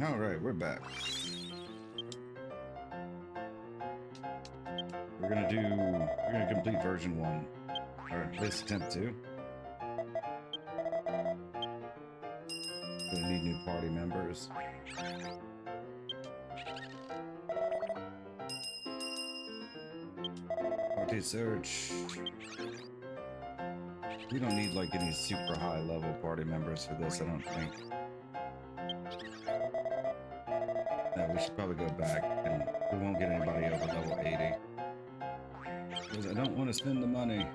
All right, we're back. We're gonna complete version 1, or at least attempt to. Gonna need new party members. Party search. We don't need like any super high level party members for this, I don't think. No, we should probably go back, and we won't get anybody over level 80. Because I don't want to spend the money.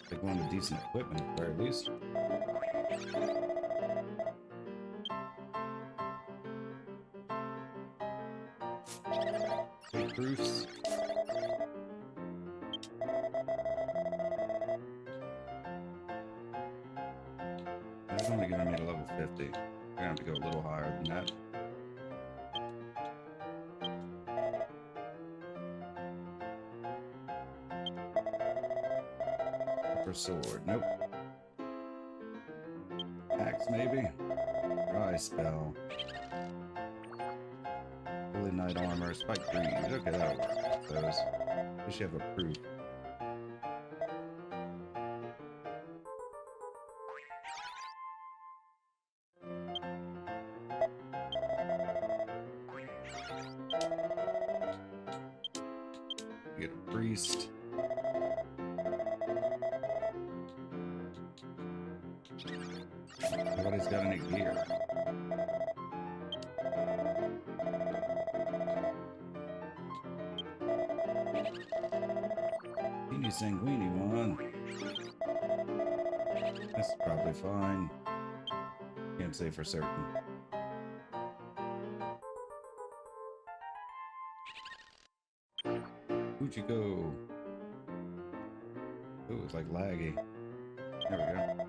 Like one with decent equipment at the very least. Proofs. That's only giving me to level 50. We're gonna have to go a little higher than that. Upper sword, nope. Axe maybe? Dry spell. Holy Knight armor, spike greed. Okay, that'll work, I suppose. At least you have a proof. Get a priest. Nobody's got any gear. Teeny sanguini one. That's probably fine. Can't say for certain. Where'd you go? Ooh, it's like laggy. There we go.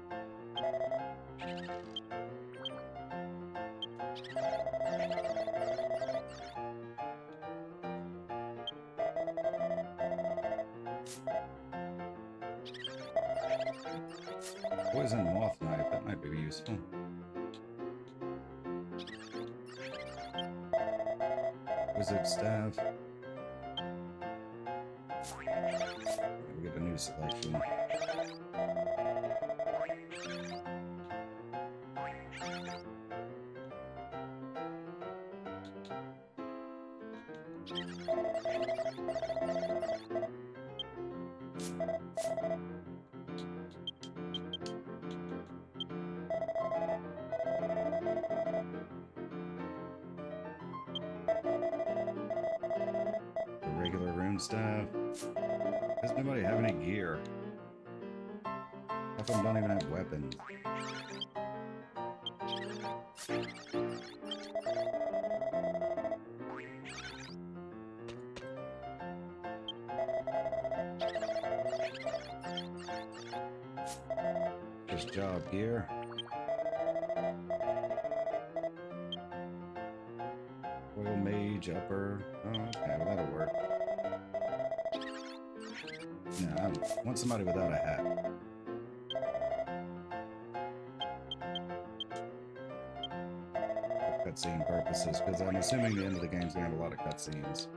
Poison moth knife, that might be useful. Wizard staff. We get a new selection. The regular rune staff. Does nobody have any gear? How come don't even have weapons? Just job gear. Oil mage upper. Oh, okay, well that'll work. No, I want somebody without a hat. For cutscene purposes, because I'm assuming the end of the game's gonna have a lot of cutscenes.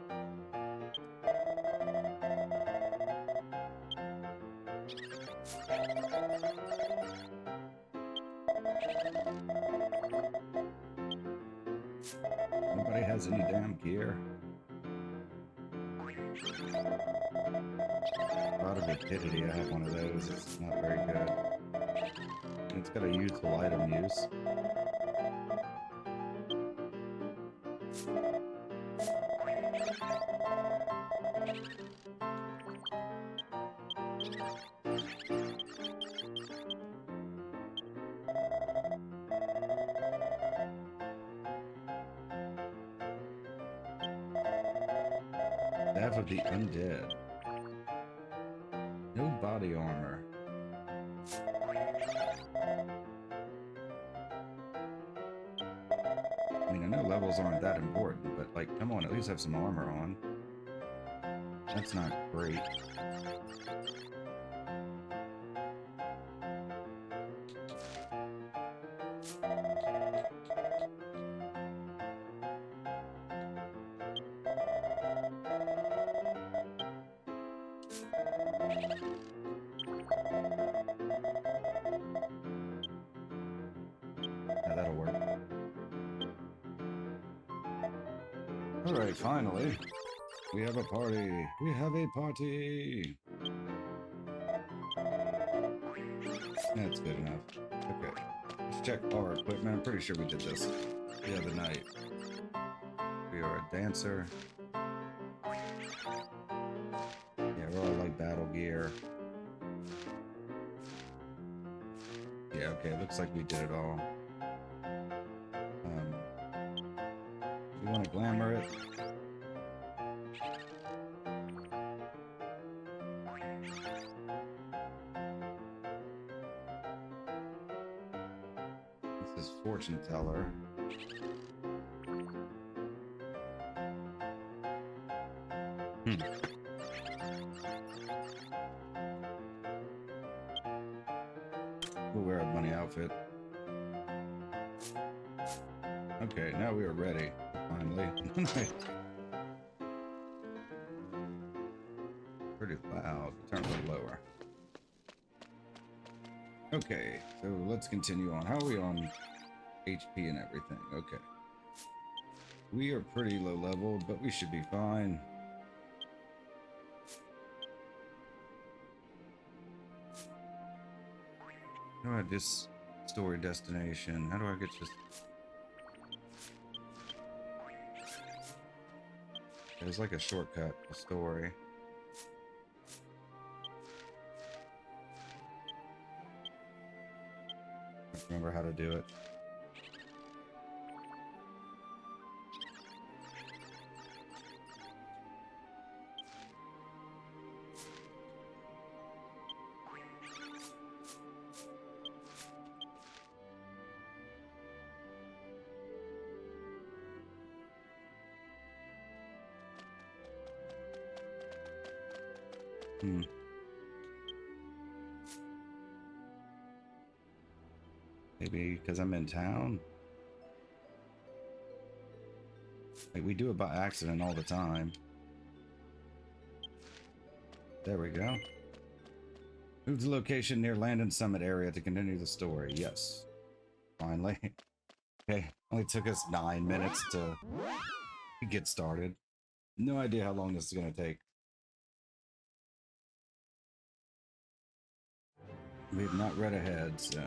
Nobody has any damn gear. Rod of Rapidity, I have one of those. It's not very good. It's got a useful item use. Staff of the Undead. No body armor. I mean, I know levels aren't that important, but like, come on, at least have some armor on. That's not great. Yeah, that'll work. All right, finally. We have a party. We have a party. That's good enough. Okay. Let's check our equipment. I'm pretty sure we did this the other night. We are a dancer. Yeah, we're all like battle gear. Yeah, okay. Looks like we did it all. We want to glamour it. This is fortune teller. We'll wear a bunny outfit. Okay, now we are ready. Finally. Pretty loud. Turn it a little lower. Okay, so let's continue on. How are we on HP and everything? Okay. We are pretty low level, but we should be fine. How do I just story destination? How do I get just... There's like a shortcut, a story. I don't remember how to do it. Maybe because I'm in town. Like, we do it by accident all the time. There we go. Move to location near Landon Summit area to continue the story. Yes. Finally. Okay. Only took us 9 minutes to get started. No idea how long this is going to take. We've not read ahead, so...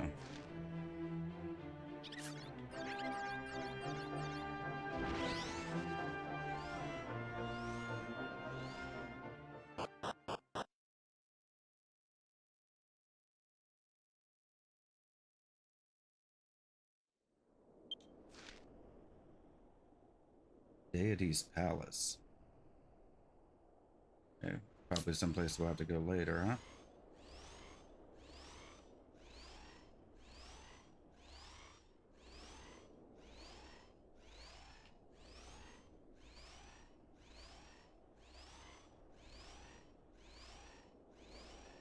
Deity's Palace. Okay. Probably someplace we'll have to go later, huh?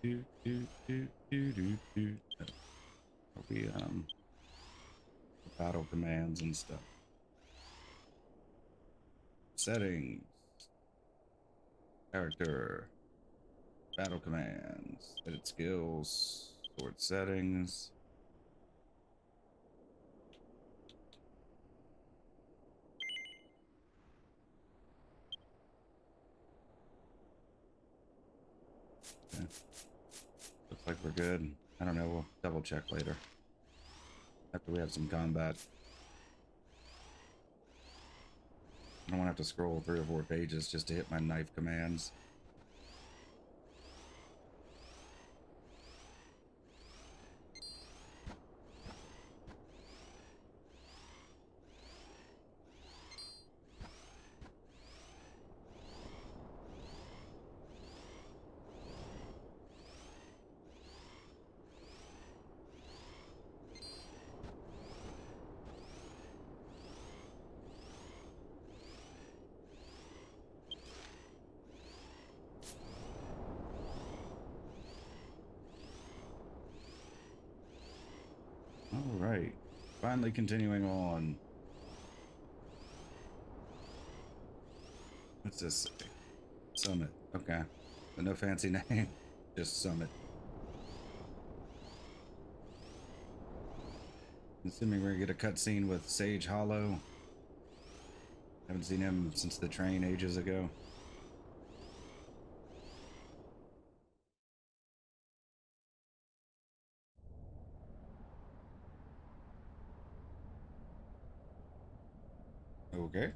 We battle commands and stuff. Settings. Character. Battle commands. Edit skills. Sword settings. Okay. Looks like we're good. I don't know, we'll double check later. After we have some combat. I don't want to have to scroll 3 or 4 pages just to hit my knife commands. Alright. Finally continuing on. What's this say? Summit. Okay. But no fancy name. Just Summit. Assuming we're gonna get a cutscene with Sage Hollow. Haven't seen him since the train ages ago. Okay.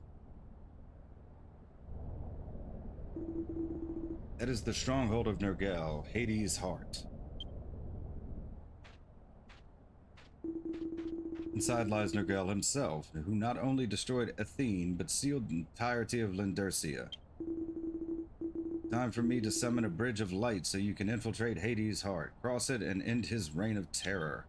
That is the stronghold of Nergal, Hades' heart. Inside lies Nergal himself, who not only destroyed Ethene, but sealed the entirety of Lindercia. Time for me to summon a bridge of light so you can infiltrate Hades' heart, cross it, and end his reign of terror.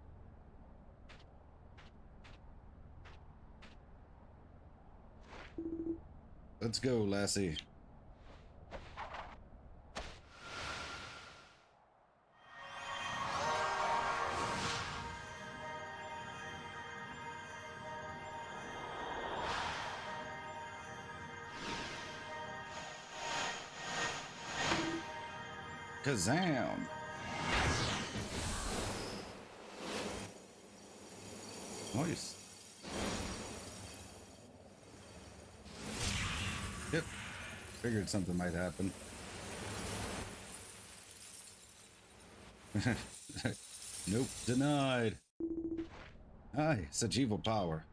Let's go, lassie. Kazam! Nice. Yep. Figured something might happen. Nope, denied. Aye, such evil power.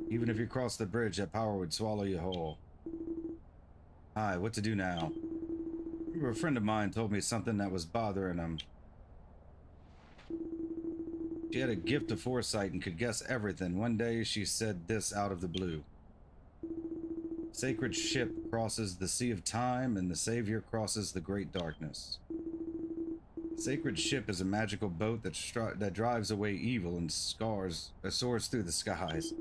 Even if you crossed the bridge, that power would swallow you whole. Aye, what to do now? A friend of mine told me something that was bothering him. She had a gift of foresight and could guess everything. One day she said this out of the blue. Sacred ship crosses the sea of time and the Savior crosses the great darkness. Sacred ship is a magical boat that drives away evil and soars through the skies.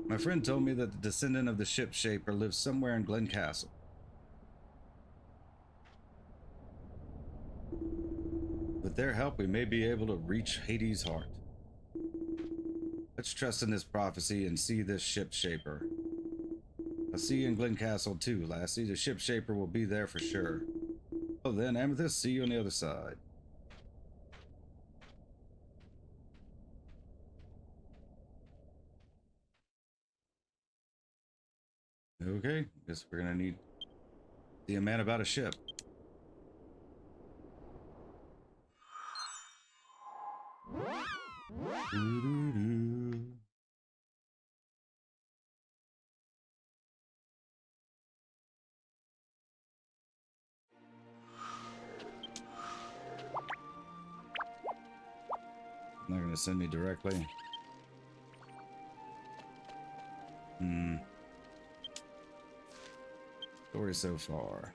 My friend told me that the descendant of the ship shaper lives somewhere in Glen Castle. With their help, we may be able to reach Hades' heart. Let's trust in this prophecy and see this ship shaper. I'll see you in Glen Castle too, lassie. The ship shaper will be there for sure. Well then, Amethyst, see you on the other side. Okay, guess we're gonna need to see a man about a ship. Not gonna send me directly. Story so far.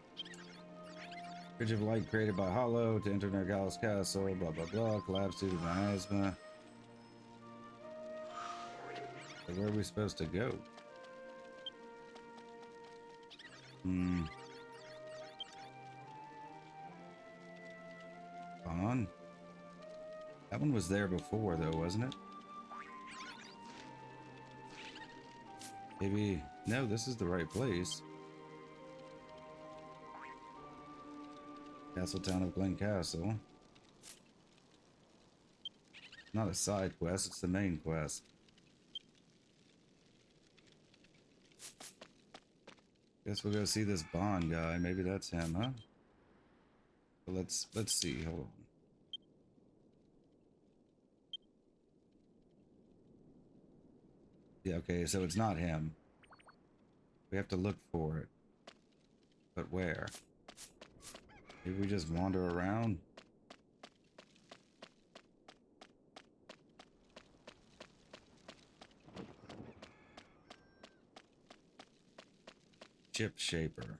Bridge of light created by Hollow to enter Nergal's castle, blah blah blah, collapsed due to miasma. So where are we supposed to go? On. That one was there before though, wasn't it? Maybe, no, this is the right place. Castle Town of Glen Castle. Not a side quest, it's the main quest. Guess we'll go see this Bond guy. Maybe that's him, huh? But let's see. Hold on. Yeah, okay, so it's not him. We have to look for it. But where? Maybe we just wander around? Chip shaper.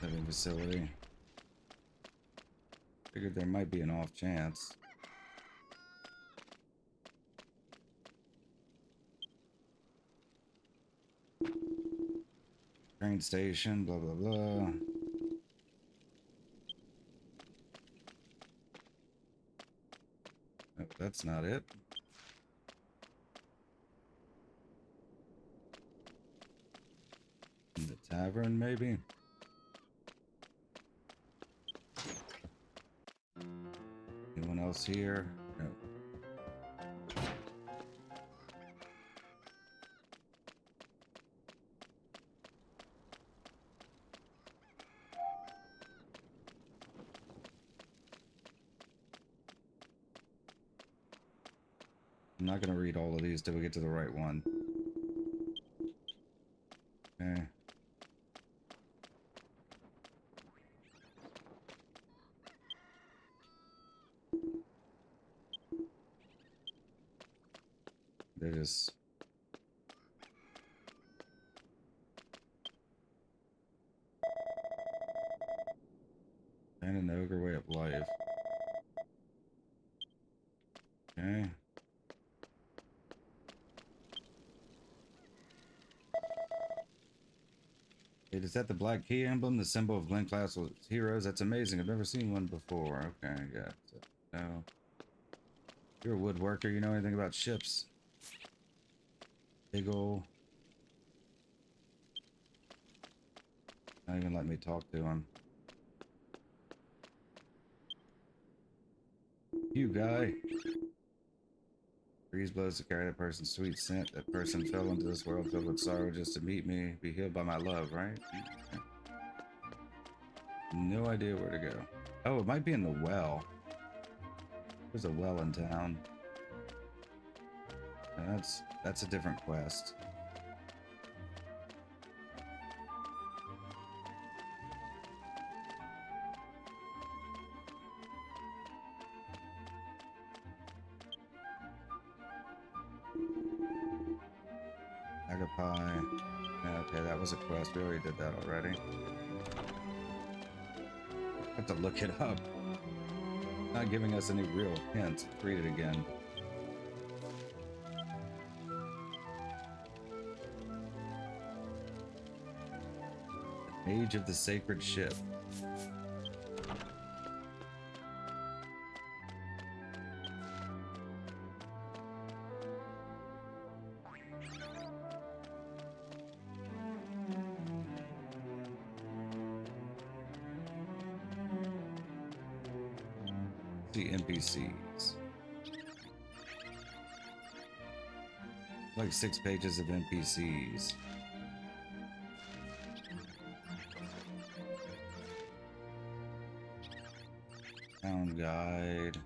Living facility. Figured there might be an off chance. Train station, blah, blah, blah. Oh, that's not it. In the tavern, maybe? Anyone else here? No. I'm not going to read all of these till we get to the right one. Okay. They're just... And an ogre way of life. Okay. Wait, is that the black key emblem, the symbol of Glen class heroes? That's amazing. I've never seen one before. Okay, yeah. No. You're a woodworker. You know anything about ships? Big ol'. Not even let me talk to him. You guy. Breeze blows to carry that person's sweet scent. That person fell into this world filled with sorrow just to meet me, be healed by my love, right? Okay. No idea where to go. Oh, it might be in the well. There's a well in town. That's a different quest. Agapie. Yeah, okay, that was a quest. We already did that already. Have to look it up. Not giving us any real hints. Read it again. Age of the Sacred Ship. The NPCs. Like 6 pages of NPCs. Town guide.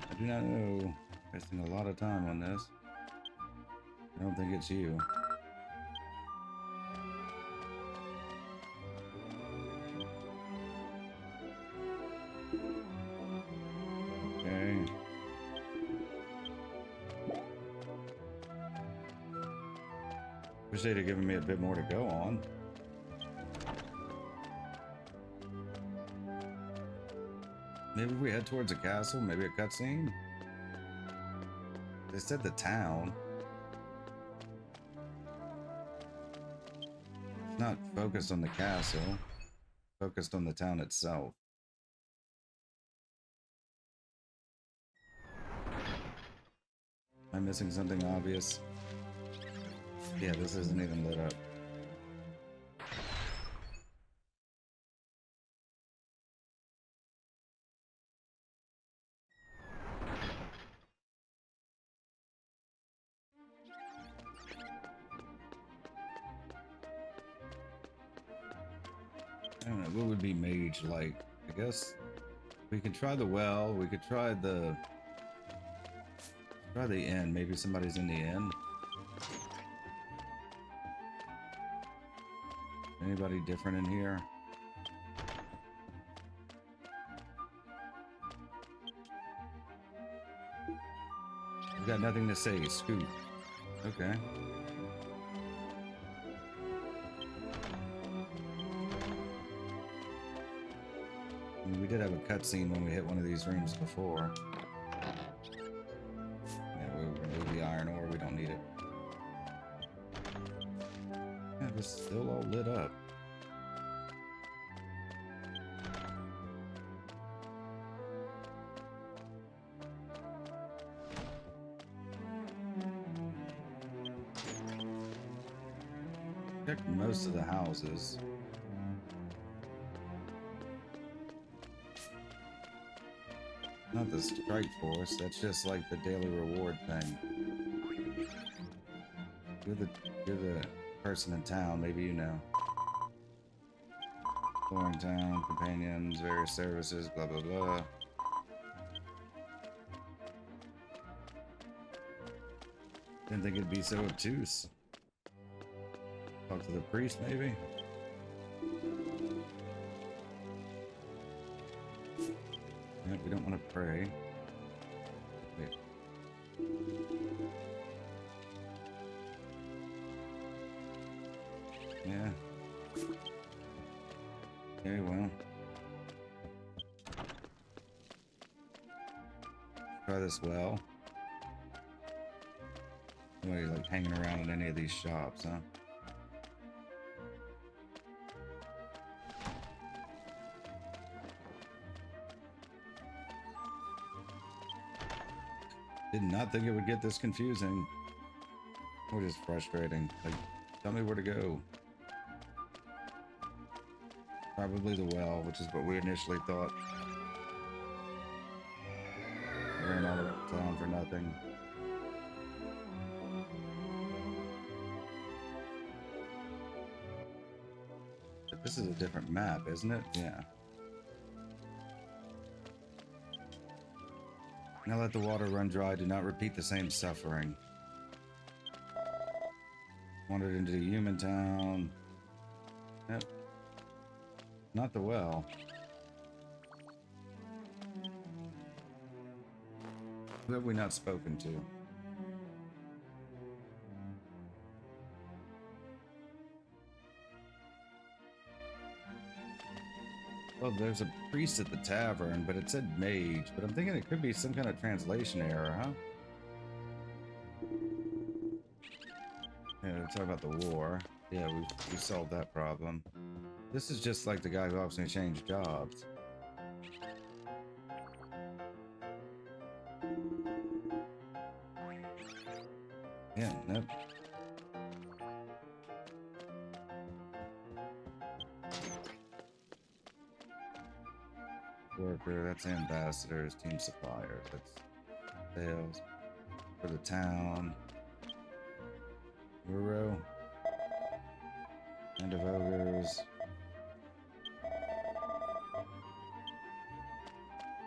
I do not know. Wasting a lot of time on this. I don't think it's you. Okay. Wish they'd have given me a bit more to go on. Maybe we head towards a castle, maybe a cutscene. They said the town. It's not focused on the castle, focused on the town itself. Am I missing something obvious? Yeah, this isn't even lit up. I don't know, what would be mage like? I guess we could try the well, we could try the inn. Maybe somebody's in the inn. Anybody different in here? You've got nothing to say, Scoot. Okay. I mean, we did have a cutscene when we hit one of these rooms before. Yeah, we'll remove the iron ore, we don't need it. Yeah, it's still all lit up. Checked most of the houses. Not the strike force, that's just like the daily reward thing. You're the person in town, maybe you know. Foreign town, companions, various services, blah blah blah. Didn't think it'd be so obtuse. Talk to the priest, maybe? Yeah, we don't want to pray. Wait. Yeah. Okay, well. Try this well. Nobody's like hanging around in any of these shops, huh? Did not think it would get this confusing. Or just frustrating. Like, tell me where to go. Probably the well, which is what we initially thought. I ran all around town for nothing. But this is a different map, isn't it? Yeah. Now let the water run dry. Do not repeat the same suffering. Wandered into the human town. Yep. Not the well. Who have we not spoken to? Well, there's a priest at the tavern, but it said mage. But I'm thinking it could be some kind of translation error, huh? Yeah, we're talking about the war. Yeah, we solved that problem. This is just like the guy who helps me change jobs. Yeah, nope. Worker, that's ambassadors, team suppliers, that's sales for the town. Ruro. End of ogres.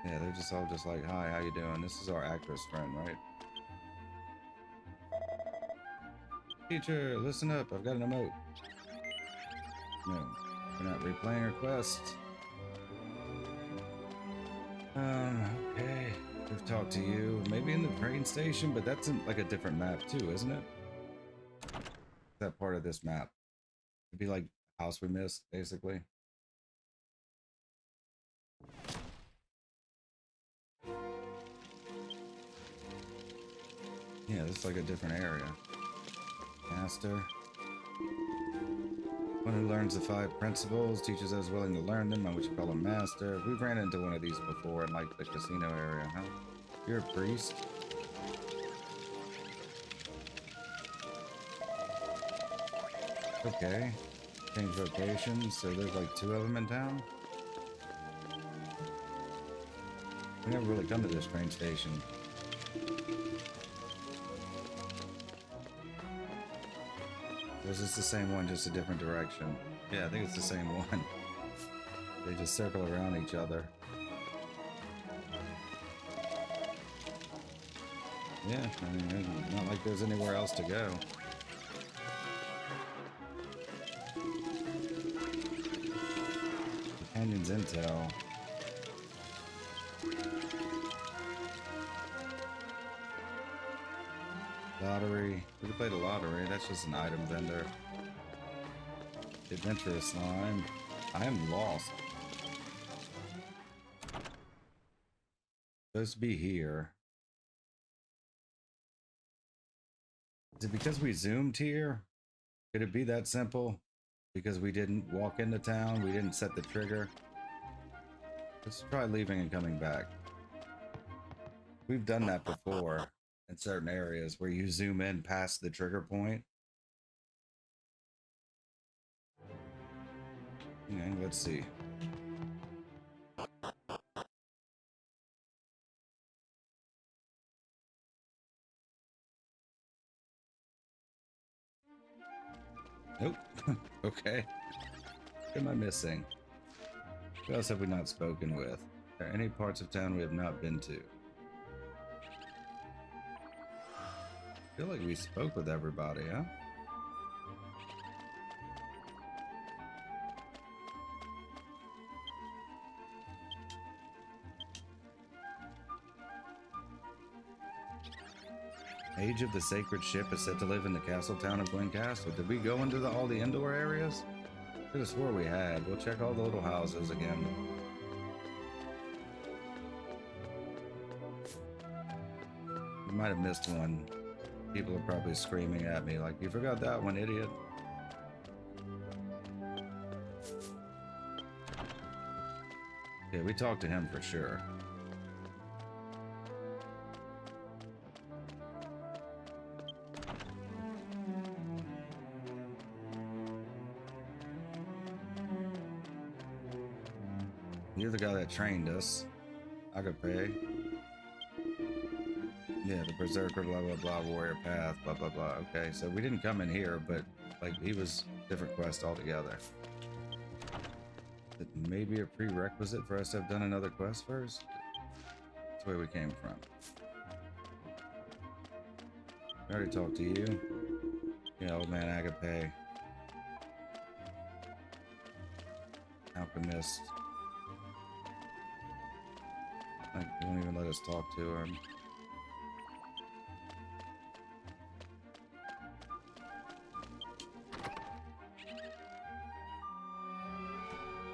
Yeah, they're just all just like, hi, how you doing? This is our actress friend, right? Teacher, listen up, I've got an emote. No, we're not replaying her quest. Okay. We've talked to you. Maybe in the train station, but that's in like a different map too, isn't it? That part of this map. It'd be like house we missed, basically. Yeah, this is like a different area. Master. One who learns the 5 principles, teaches those willing to learn them, on which you call a master. We've ran into one of these before in like the casino area, huh? You're a priest? Okay. Change vocation, so there's like 2 of them in town? We never really come to this train station. This is the same one, just a different direction. Yeah, I think it's the same one. They just circle around each other. Yeah, I mean, it's not like there's anywhere else to go. Companions intel. Lottery. We can play the lottery. That's just an item vendor. Adventurous slime. I am lost. Supposed to be here. Is it because we zoomed here? Could it be that simple? Because we didn't walk into town, we didn't set the trigger. Let's try leaving and coming back. We've done that before in certain areas where you zoom in past the trigger point. Okay, let's see. Nope. Okay. What am I missing? Who else have we not spoken with? Are there any parts of town we have not been to? I feel like we spoke with everybody, huh? Age of the Sacred Ship is said to live in the castle town of Glen Castle. Did we go into all the indoor areas? I could have swore we had. We'll check all the little houses again. We might have missed one. People are probably screaming at me like, you forgot that one, idiot. Yeah, we talked to him for sure. You're the guy that trained us. Agape. Yeah, the Berserker, blah, blah, blah, Warrior Path, blah, blah, blah. Okay, so we didn't come in here, but, like, he was different quest altogether. It may be a prerequisite for us to have done another quest first. That's where we came from. I already talked to you. Yeah, old man Agape. Alchemist. Like, they won't even let us talk to him.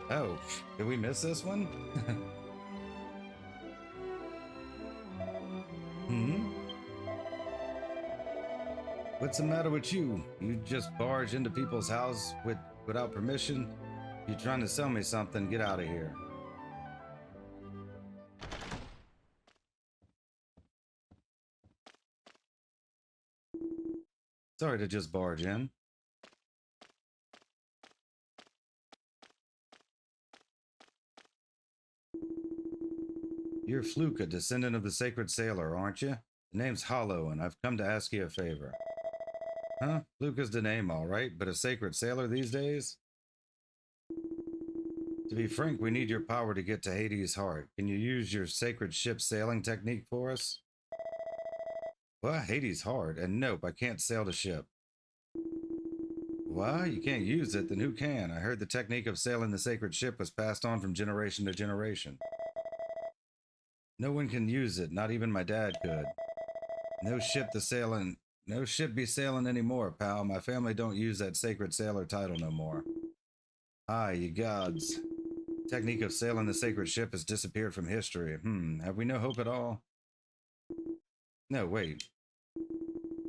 Oh, did we miss this one? What's the matter with you? You just barge into people's house without permission? You trying to sell me something? Get out of here. Sorry to just barge in. You're Fluke, a descendant of the Sacred Sailor, aren't you? The name's Hollow, and I've come to ask you a favor. Huh? Fluke is the name, all right, but a Sacred Sailor these days? To be frank, we need your power to get to Hades' heart. Can you use your sacred ship sailing technique for us? What? Hades' heart? And nope, I can't sail the ship. Why? You can't use it? Then who can? I heard the technique of sailing the sacred ship was passed on from generation to generation. No one can use it, not even my dad could. No ship be sailing anymore, pal. My family don't use that sacred sailor title no more. Ah, ye gods. Technique of sailing the sacred ship has disappeared from history. Have we no hope at all? No, wait.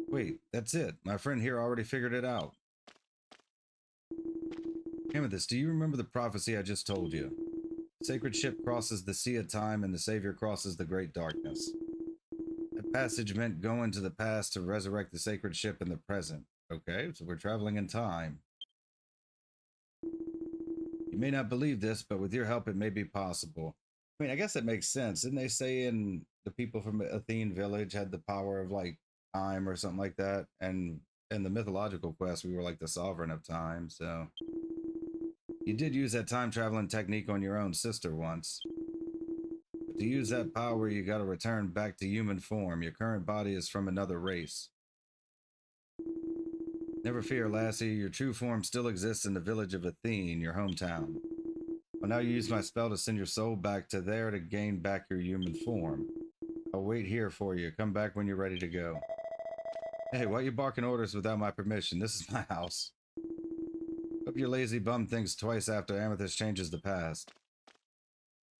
Wait, that's it. My friend here already figured it out. Amethyst, do you remember the prophecy I just told you? The sacred ship crosses the sea of time and the Savior crosses the great darkness. That passage meant going to the past to resurrect the sacred ship in the present. Okay, so we're traveling in time. You may not believe this, but with your help, it may be possible. I mean, I guess it makes sense. Didn't they say in the people from Ethene village had the power of, like, time or something like that? And in the mythological quest, we were like the sovereign of time, so... You did use that time-traveling technique on your own sister once. But to use that power, you gotta return back to human form. Your current body is from another race. Never fear, lassie. Your true form still exists in the village of Ethene, your hometown. I'll now use my spell to send your soul back to there to gain back your human form. I'll wait here for you. Come back when you're ready to go. Hey, why are you barking orders without my permission? This is my house. Hope your lazy bum thinks twice after Amethyst changes the past.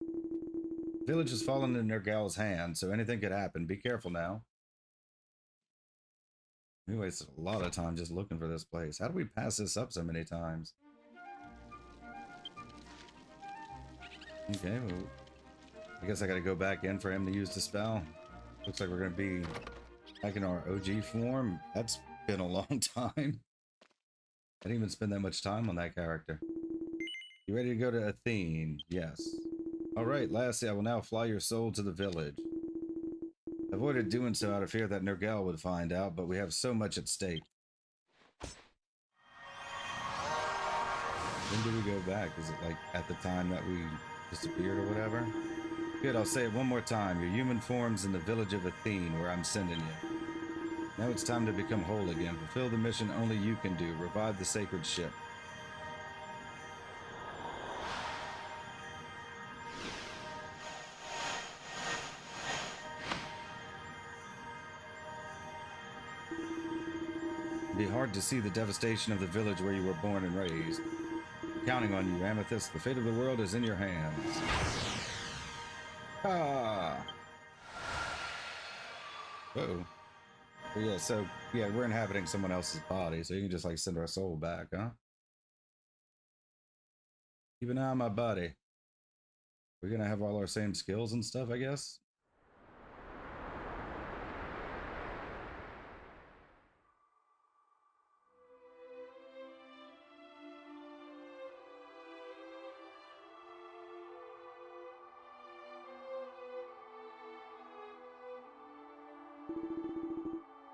The village has fallen in Nergal's hand, so anything could happen. Be careful now. We wasted a lot of time just looking for this place. How do we pass this up so many times? Okay, well, I guess I gotta go back in for him to use the spell. Looks like we're gonna be back in our OG form. That's been a long time. I didn't even spend that much time on that character. You ready to go to Ethene? Yes. Alright, lastly, I will now fly your soul to the village. I avoided doing so out of fear that Nergal would find out, but we have so much at stake. When do we go back? Is it like at the time that we disappeared or whatever? Good, I'll say it one more time. Your human form's in the village of Ethene, where I'm sending you. Now it's time to become whole again. Fulfill the mission only you can do. Revive the sacred ship. It'd be hard to see the devastation of the village where you were born and raised. I'm counting on you, Amethyst. The fate of the world is in your hands. Ah! Uh-oh. Yeah, we're inhabiting someone else's body, so you can just like send our soul back, huh? Keep an eye on my body. We're gonna have all our same skills and stuff, I guess?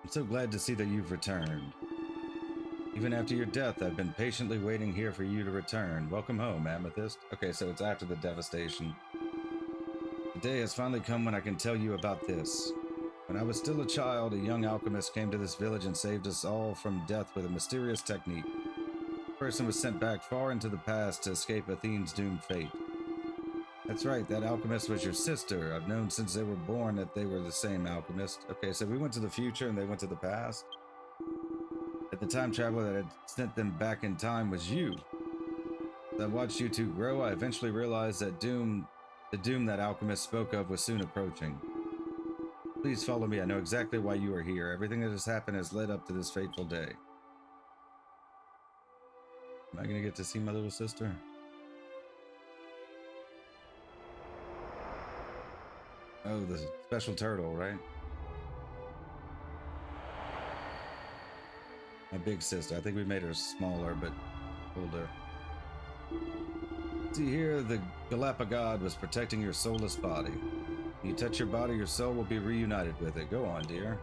I'm so glad to see that you've returned. Even after your death, I've been patiently waiting here for you to return. Welcome home, Amethyst. Okay, so it's after the devastation. The day has finally come when I can tell you about this. When I was still a child, a young alchemist came to this village and saved us all from death with a mysterious technique. The person was sent back far into the past to escape Athene's doomed fate. That's right, that alchemist was your sister. I've known since they were born that they were the same alchemist. Okay, so we went to the future and they went to the past. The time traveler that had sent them back in time was you. As I watched you two grow, I eventually realized that the doom that alchemist spoke of was soon approaching. Please follow me. I know exactly why you are here. Everything that has happened has led up to this fateful day. Am I gonna get to see my little sister? Oh, the special turtle, right? My big sister. I think we made her smaller, but older. See here, the Galapagod was protecting your soulless body. When you touch your body, your soul will be reunited with it. Go on, dear.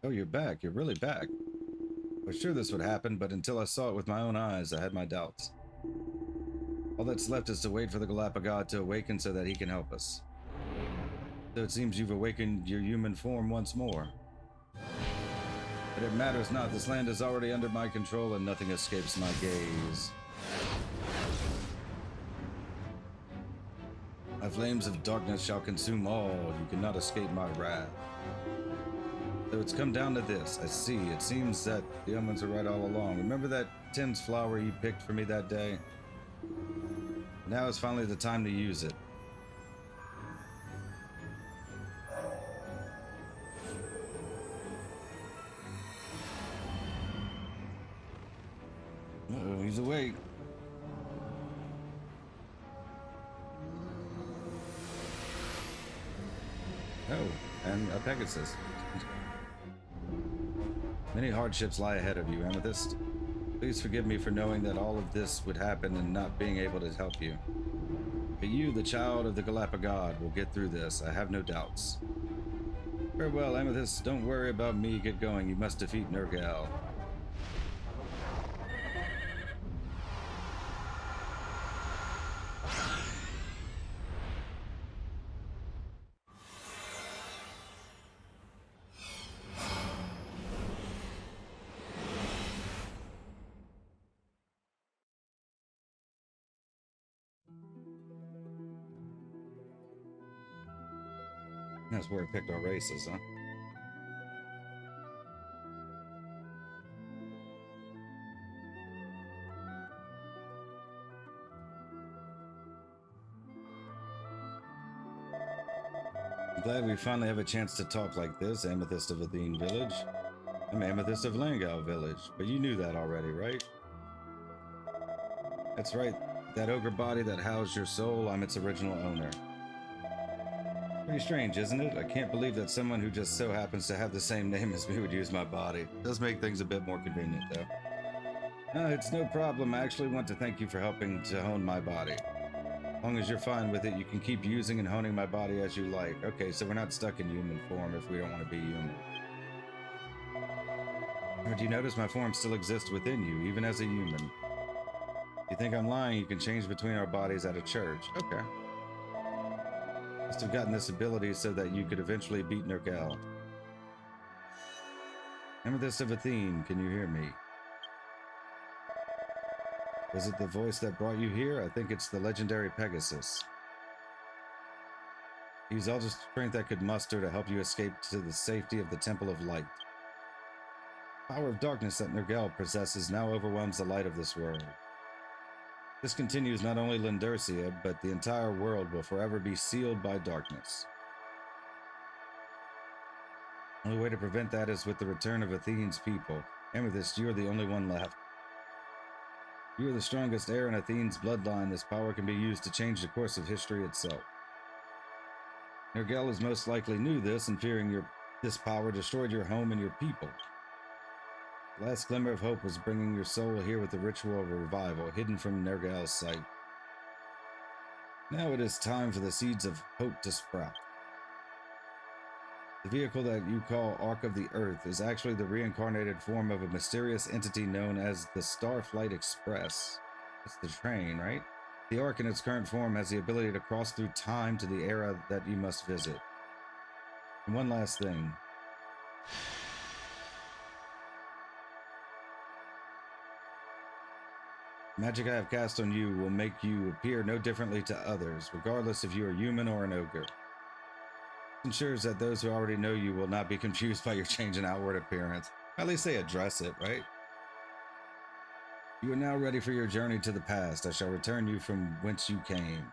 Oh, you're back. You're really back. I was sure this would happen, but until I saw it with my own eyes, I had my doubts. All that's left is to wait for the Galapagod to awaken so that he can help us. So it seems you've awakened your human form once more. But it matters not. This land is already under my control and nothing escapes my gaze. My flames of darkness shall consume all. You cannot escape my wrath. So it's come down to this. I see. It seems that the omens are right all along. Remember that Tim's flower you picked for me that day? Now is finally the time to use it. Uh-oh, he's awake. Oh, and a Pegasus. Many hardships lie ahead of you, Amethyst. Please forgive me for knowing that all of this would happen and not being able to help you. But you, the child of the Galapagod, will get through this, I have no doubts. Farewell, Amethyst. Don't worry about me. Get going. You must defeat Nergal. That's where we picked our races, huh? I'm glad we finally have a chance to talk like this, Amethyst of Ethene Village. I'm Amethyst of Langau Village, but you knew that already, right? That's right. That ogre body that housed your soul, I'm its original owner. Pretty strange, isn't it? I can't believe that someone who just so happens to have the same name as me would use my body. It does make things a bit more convenient, though. It's no problem. I actually want to thank you for helping to hone my body. As long as you're fine with it, you can keep using and honing my body as you like. Okay, so we're not stuck in human form if we don't want to be human. Do you notice my form still exists within you, even as a human? If you think I'm lying, you can change between our bodies at a church. Okay. Must have gotten this ability so that you could eventually beat Nergal. Amethyst of Ethene, can you hear me? Was it the voice that brought you here? I think it's the legendary Pegasus. Use all the strength I could muster to help you escape to the safety of the Temple of Light. The power of darkness that Nergal possesses now overwhelms the light of this world. This continues not only Lindurcia, but the entire world will forever be sealed by darkness. The only way to prevent that is with the return of Athene's people. Amethyst, you are the only one left. You are the strongest heir in Athene's bloodline. This power can be used to change the course of history itself. Nergal is most likely knew this, and fearing this power destroyed your home and your people. The last glimmer of hope was bringing your soul here with the ritual of revival, hidden from Nergal's sight. Now it is time for the seeds of hope to sprout. The vehicle that you call Ark of the Earth is actually the reincarnated form of a mysterious entity known as the Starflight Express. It's the train, right? The Ark in its current form has the ability to cross through time to the era that you must visit. And one last thing. Magic I have cast on you will make you appear no differently to others, regardless if you are human or an ogre. This ensures that those who already know you will not be confused by your change in outward appearance. At least they address it, right? You are now ready for your journey to the past. I shall return you from whence you came.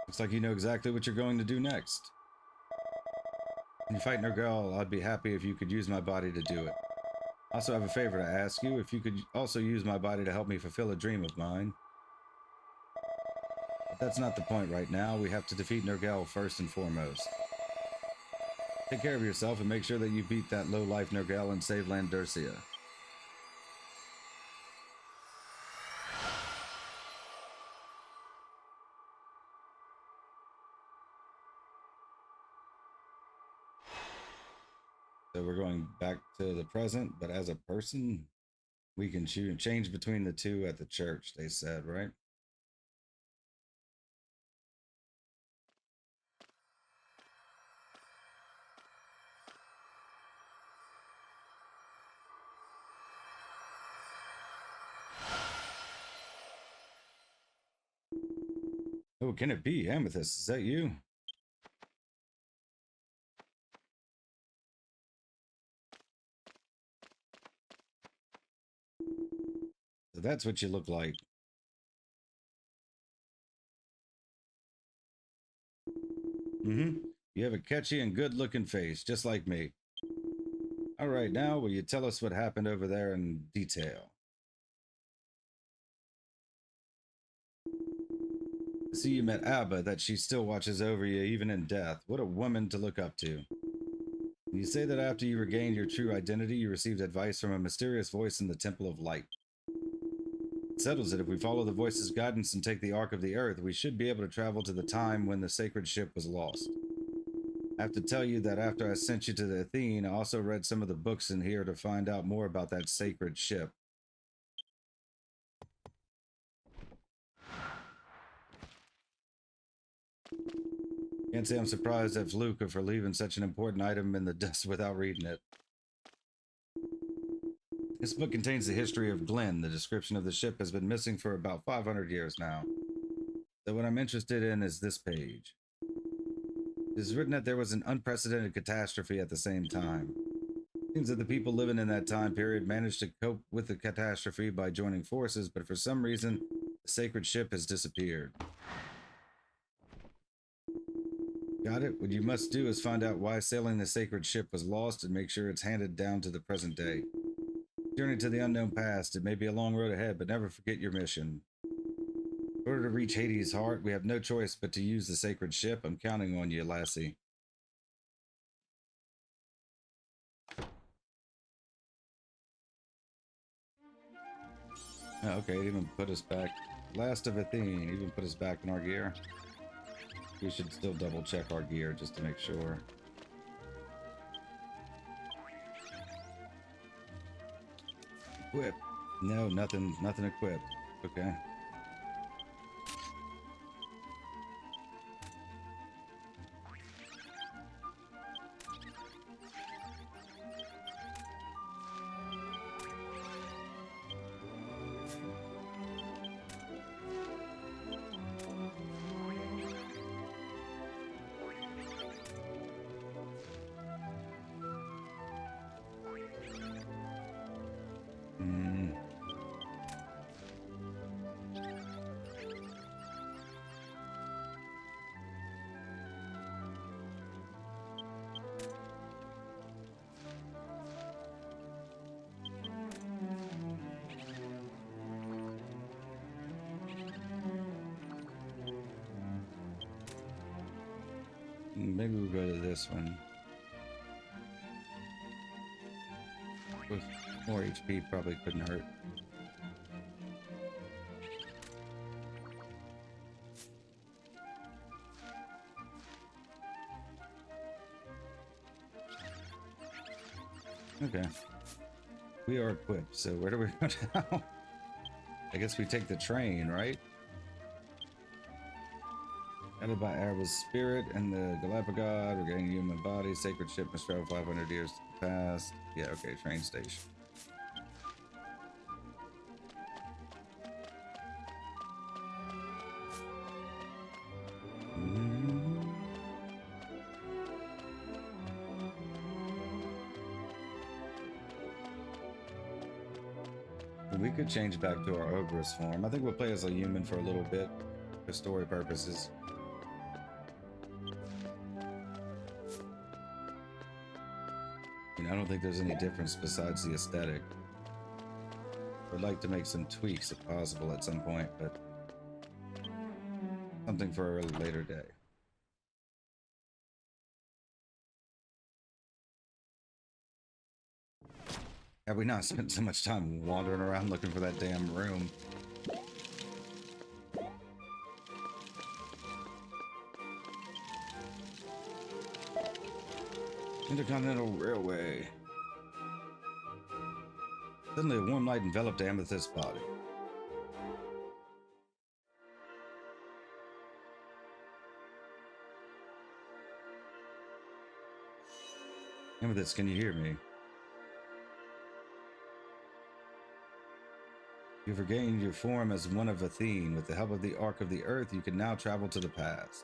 Looks like you know exactly what you're going to do next. When you fight Nergal, I'd be happy if you could use my body to do it. I also have a favor to ask you, if you could also use my body to help me fulfill a dream of mine. But that's not the point right now. We have to defeat Nergal first and foremost. Take care of yourself and make sure that you beat that low-life Nergal and save Lindurcia. So we're going back to the present, but as a person, we can change between the two at the church, they said, right? Oh, can it be? Amethyst, is that you? So that's what you look like. You have a catchy and good-looking face, just like me. All right, now will you tell us what happened over there in detail? I see you met Abba, that she still watches over you even in death. What a woman to look up to. You say that after you regained your true identity, you received advice from a mysterious voice in the Temple of Light. It settles it. If we follow the voice's guidance and take the Ark of the Earth, we should be able to travel to the time when the sacred ship was lost. I have to tell you that after I sent you to the Ethene, I also read some of the books in here to find out more about that sacred ship. Can't say I'm surprised at Fluke for leaving such an important item in the dust without reading it. This book contains the history of Glenn. The description of the ship has been missing for about 500 years now. So what I'm interested in is this page. It is written that there was an unprecedented catastrophe at the same time. It seems that the people living in that time period managed to cope with the catastrophe by joining forces, but for some reason, the sacred ship has disappeared. Got it? What you must do is find out why sailing the sacred ship was lost and make sure it's handed down to the present day. Journey to the unknown past. It may be a long road ahead, but never forget your mission. In order to reach Hades' heart, we have no choice but to use the sacred ship. I'm counting on you, lassie. Oh, okay, it even put us back. Last of Ethene, even put us back in our gear. We should still double check our gear just to make sure. Equip. No, nothing equipped. Okay. Maybe we'll go to this one. With more HP probably couldn't hurt. Okay. We are equipped, so where do we go now? I guess we take the train, right? Guided by Araba's spirit and the Galapagos, we're getting a human body. Sacred ship must travel 500 years to the past. Yeah, okay, train station. We could change back to our ogress form. I think we'll play as a human for a little bit for story purposes. I don't think there's any difference besides the aesthetic. I'd like to make some tweaks if possible at some point, but something for a later day. Have we not spent so much time wandering around looking for that damn room? Intercontinental Railway. Suddenly a warm light enveloped Amethyst's body. Amethyst, can you hear me? You've regained your form as one of Ethene. With the help of the Ark of the Earth, you can now travel to the past.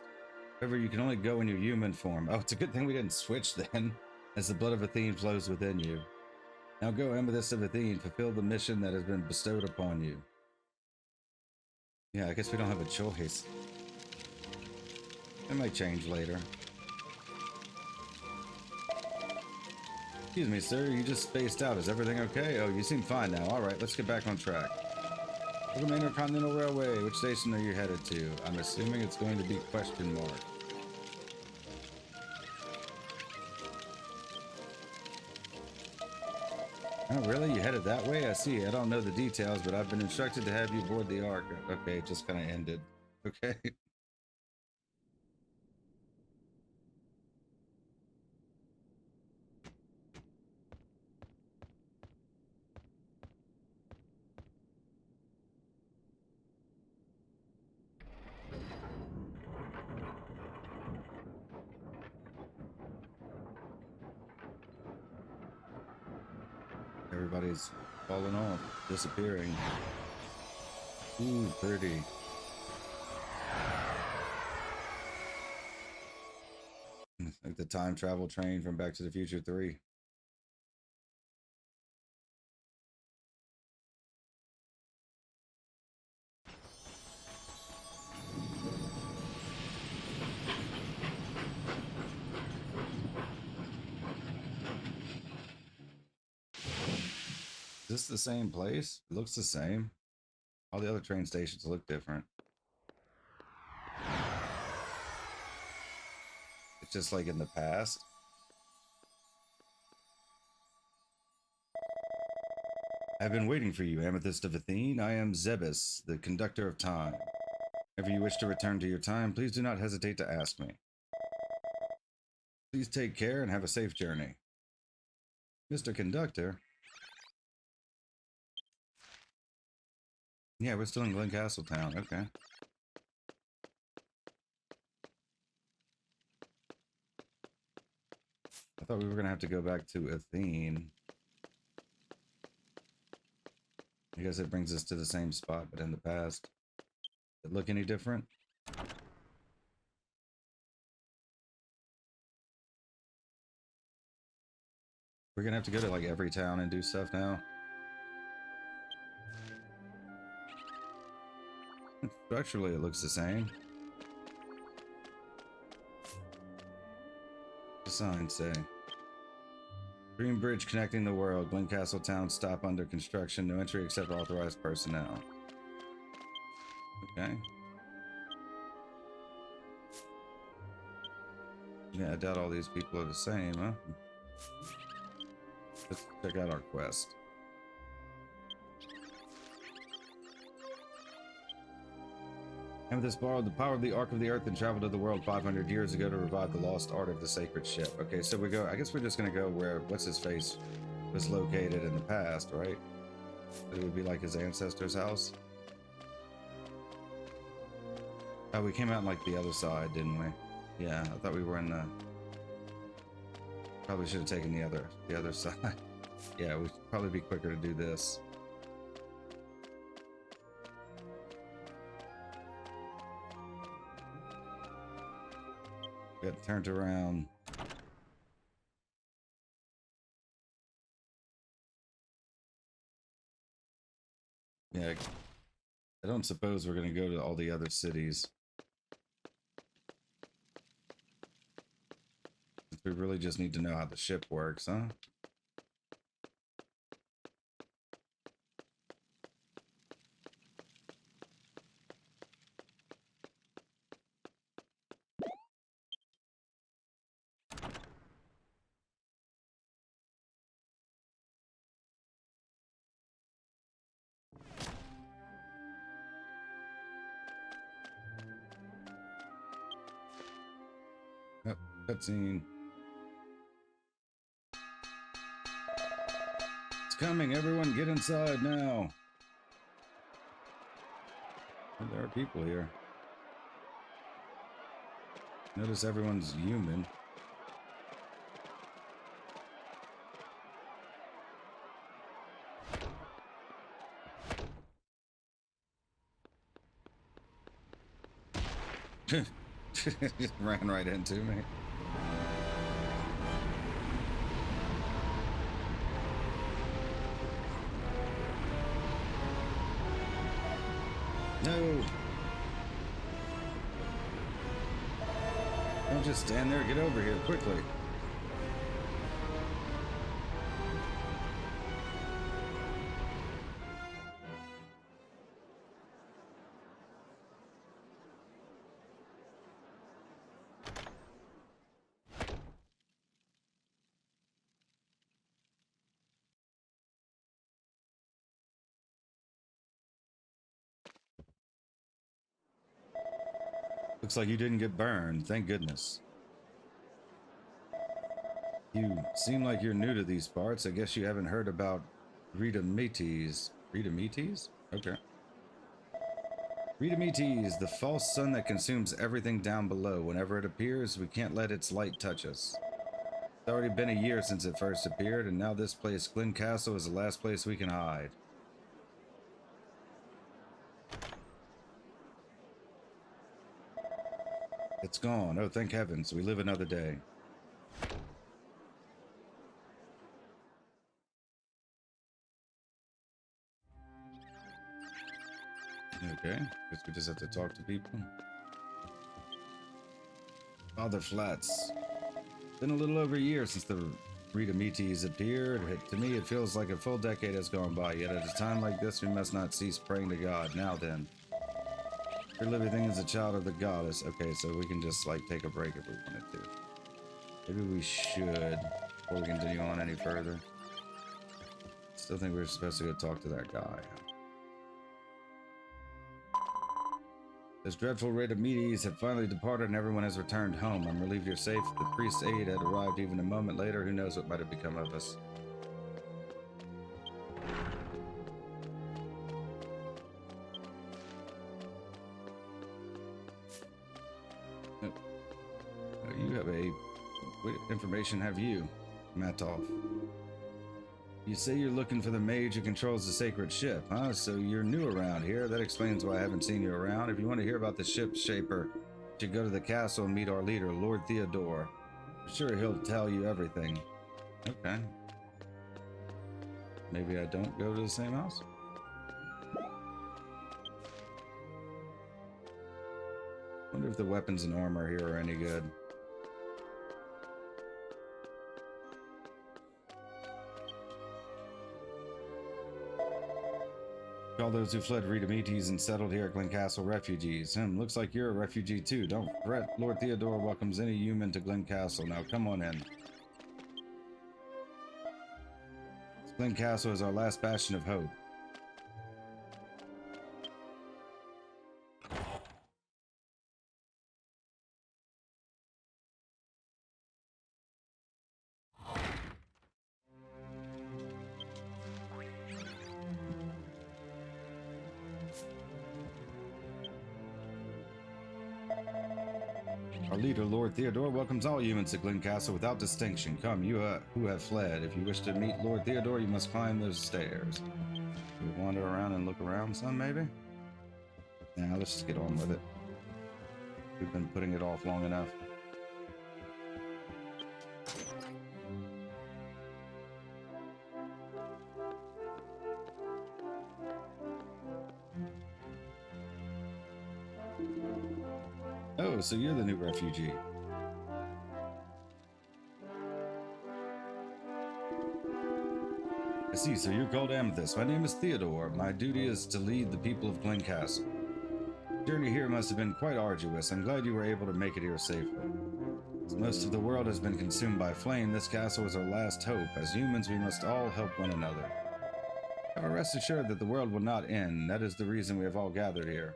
However, you can only go in your human form. Oh, it's a good thing we didn't switch then, as the blood of Ethene flows within you. Now go, Amethyst of Ethene, fulfill the mission that has been bestowed upon you. Yeah, I guess we don't have a choice. It might change later. Excuse me, sir, you just spaced out. Is everything okay? Oh, you seem fine now. Alright, let's get back on track. Welcome to Intercontinental Railway. Which station are you headed to? I'm assuming it's going to be question mark. Oh, really? You headed that way? I see. I don't know the details, but I've been instructed to have you board the Ark. Okay, it just kind of ended. Okay. Everybody's falling off, disappearing. Ooh, pretty. the time travel train from Back to the Future 3. Is this the same place? It looks the same. All the other train stations look different. It's just like in the past. I've been waiting for you, Amethyst of Ethene. I am Zebus, the conductor of time. If you wish to return to your time, please do not hesitate to ask me. Please take care and have a safe journey. Mr. Conductor? Yeah, we're still in Glencastle Town. Okay. I thought we were going to have to go back to Ethene. I guess it brings us to the same spot, but in the past. Does it look any different? We're going to have to go to like every town and do stuff now. Structurally, it looks the same. The signs say Green Bridge connecting the world. Glencastle Town stop under construction. No entry except authorized personnel. Okay. Yeah, I doubt all these people are the same, huh? Let's check out our quest. Amethyst borrowed the power of the Ark of the Earth and traveled to the world 500 years ago to revive the lost art of the sacred ship. Okay, so we go, I guess we're just gonna go where what's-his-face was located in the past, right? It would be like his ancestor's house. Oh, we came out on like the other side, didn't we? Yeah, I thought we were in the... Probably should have taken the other side. Yeah, we'd probably be quicker to do this. Got turned around. Yeah, I don't suppose we're gonna go to all the other cities. We really just need to know how the ship works, huh? Yep, cutscene. It's coming, everyone get inside now. Well, there are people here. Notice everyone's human. Just ran right into me. No! Don't just stand there, get over here quickly. Looks like you didn't get burned, thank goodness. You seem like you're new to these parts. I guess you haven't heard about Reidametes. Reidametes? Okay. Reidametes, the false sun that consumes everything down below. Whenever it appears, we can't let its light touch us. It's already been a year since it first appeared, and now this place, Glencastle, is the last place we can hide. It's gone. Oh, thank heavens. We live another day. Okay, guess we just have to talk to people. Father Flats. Been a little over a year since the Reidametes appeared. To me, it feels like a full decade has gone by, yet at a time like this, we must not cease praying to God. Now then. Your living thing is a child of the goddess. Okay, so we can just, like, take a break if we wanted to. Maybe we should, before we continue on any further. Still think we're supposed to go talk to that guy. This dreadful Reidametes have finally departed and everyone has returned home. I'm relieved you're safe. The priest's aid had arrived even a moment later. Who knows what might have become of us. You have a... What information have you, Matov? You say you're looking for the mage who controls the sacred ship, huh? So you're new around here. That explains why I haven't seen you around. If you want to hear about the ship shaper, you should go to the castle and meet our leader, Lord Theodore. I'm sure he'll tell you everything. Okay. Maybe I don't go to the same house? Wonder if the weapons and armor here are any good. All those who fled Reidametes and settled here at Glen Castle refugees. Looks like you're a refugee too. Don't fret. Lord Theodore welcomes any human to Glen Castle. Now come on in. Glen Castle is our last bastion of hope. Our leader, Lord Theodore, welcomes all humans to Glen Castle without distinction. Come, you who have fled. If you wish to meet Lord Theodore, you must climb those stairs. We wander around and look around some, maybe? Nah, let's just get on with it. We've been putting it off long enough. Oh, so you're the new refugee. I see, so you're called Amethyst. My name is Theodore. My duty is to lead the people of Glen Castle. The journey here must have been quite arduous. I'm glad you were able to make it here safely. As most of the world has been consumed by flame, this castle is our last hope. As humans, we must all help one another. However, rest assured that the world will not end. That is the reason we have all gathered here.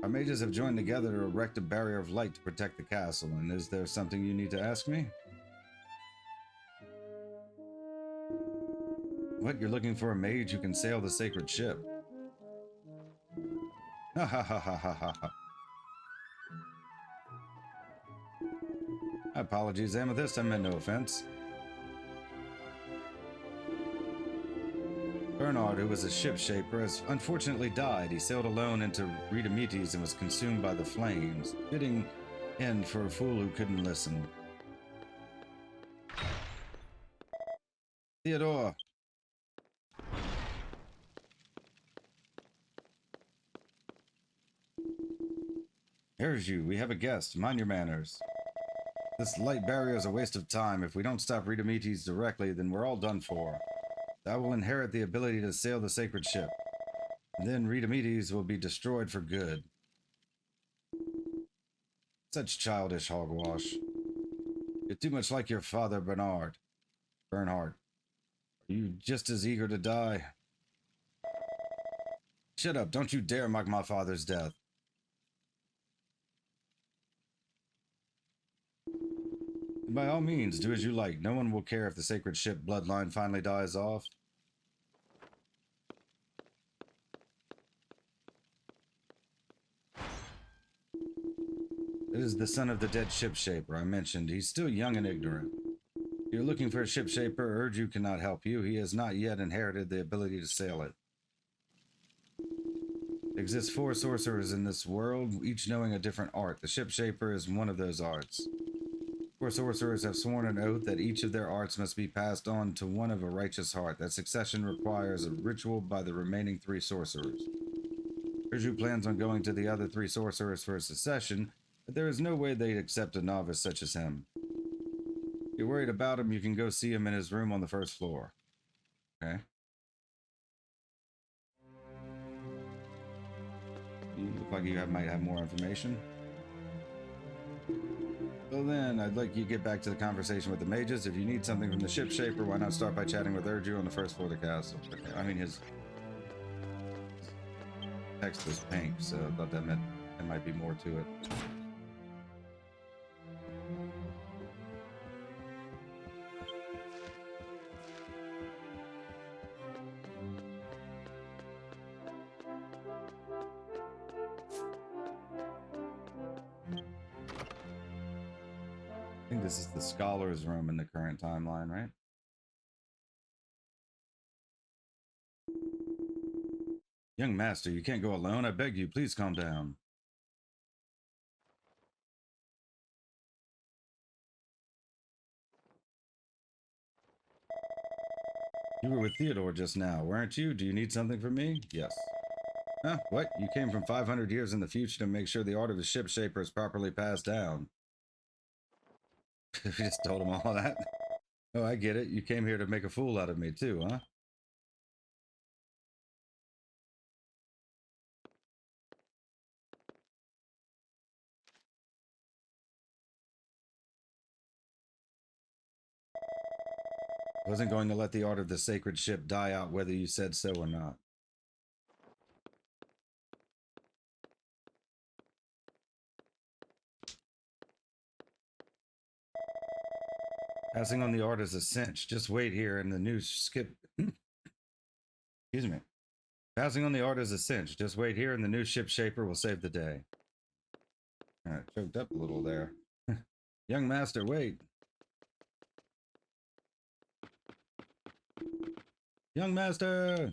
Our mages have joined together to erect a barrier of light to protect the castle, and is there something you need to ask me? What, you're looking for a mage who can sail the sacred ship? Ha ha ha ha ha ha ha. Apologies, Amethyst, I meant no offense. Bernard, who was a ship shaper, has unfortunately died. He sailed alone into Reidametes and was consumed by the flames. Fitting end for a fool who couldn't listen. Theodore! Erju, we have a guest. Mind your manners. This light barrier is a waste of time. If we don't stop Reidametes directly, then we're all done for. I will inherit the ability to sail the sacred ship. And then Reidametes will be destroyed for good. Such childish hogwash. You're too much like your father, Bernard. Bernhard. Are you just as eager to die? Shut up, don't you dare mock my father's death. By all means, do as you like. No one will care if the sacred ship bloodline finally dies off. It is the son of the dead ship shaper I mentioned. He's still young and ignorant. If you're looking for a ship shaper, Erju cannot help you. He has not yet inherited the ability to sail it. There exists 4 sorcerers in this world, each knowing a different art. The ship shaper is one of those arts. 4 sorcerers have sworn an oath that each of their arts must be passed on to one of a righteous heart. That succession requires a ritual by the remaining 3 sorcerers. Erju plans on going to the other 3 sorcerers for a secession, but there is no way they'd accept a novice such as him. If you're worried about him, you can go see him in his room on the 1st floor. Okay. You look like you might have more information. Well then, I'd like you to get back to the conversation with the mages. If you need something from the ship shaper, why not start by chatting with Erju on the 1st floor of the castle? Okay. I mean, his text was pink, so I thought that meant there might be more to it. I think this is the scholar's room in the current timeline, right? Young master, you can't go alone. I beg you, please calm down. You were with Theodore just now, weren't you? Do you need something from me? Yes. Huh? What? You came from 500 years in the future to make sure the art of the ship shaper is properly passed down. We just told him all that. Oh, I get it. You came here to make a fool out of me too, huh? I wasn't going to let the art of the sacred ship die out whether you said so or not. Passing on the art is a cinch. Just wait here and the new skip... Excuse me. Passing on the art is a cinch. Just wait here and the new ship shaper will save the day. Alright, choked up a little there. Young master, wait. Young master!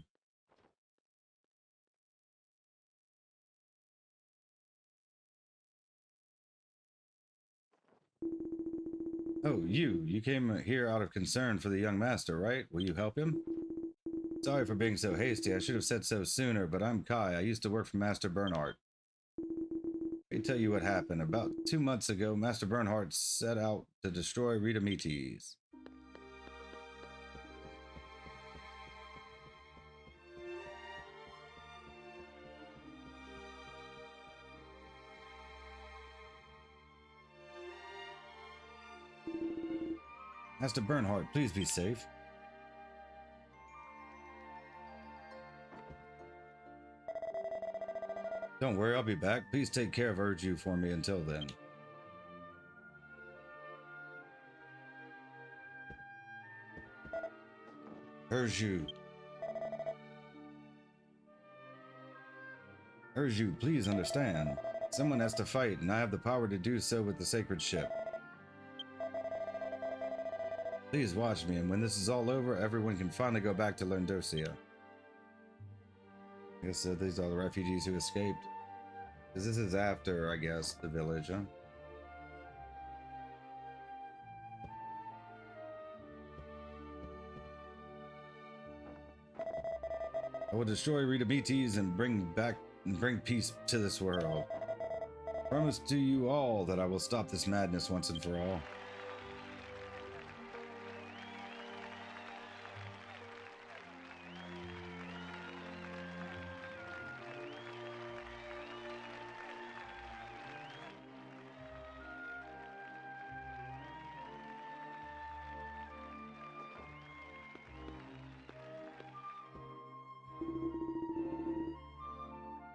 Oh, you came here out of concern for the young master, right? Will you help him? Sorry for being so hasty. I should have said so sooner, but I'm Kai. I used to work for Master Bernhardt. Let me tell you what happened. About 2 months ago, Master Bernhardt set out to destroy Reidametes. Master Bernhardt, please be safe. Don't worry, I'll be back. Please take care of Erju for me until then. Erju. Erju, please understand. Someone has to fight, and I have the power to do so with the sacred ship. Please watch me, and when this is all over, everyone can finally go back to Lendosia. I guess these are the refugees who escaped. Because this is after, I guess, the village, huh? I will destroy Reidametes and bring peace to this world. Promise to you all that I will stop this madness once and for all.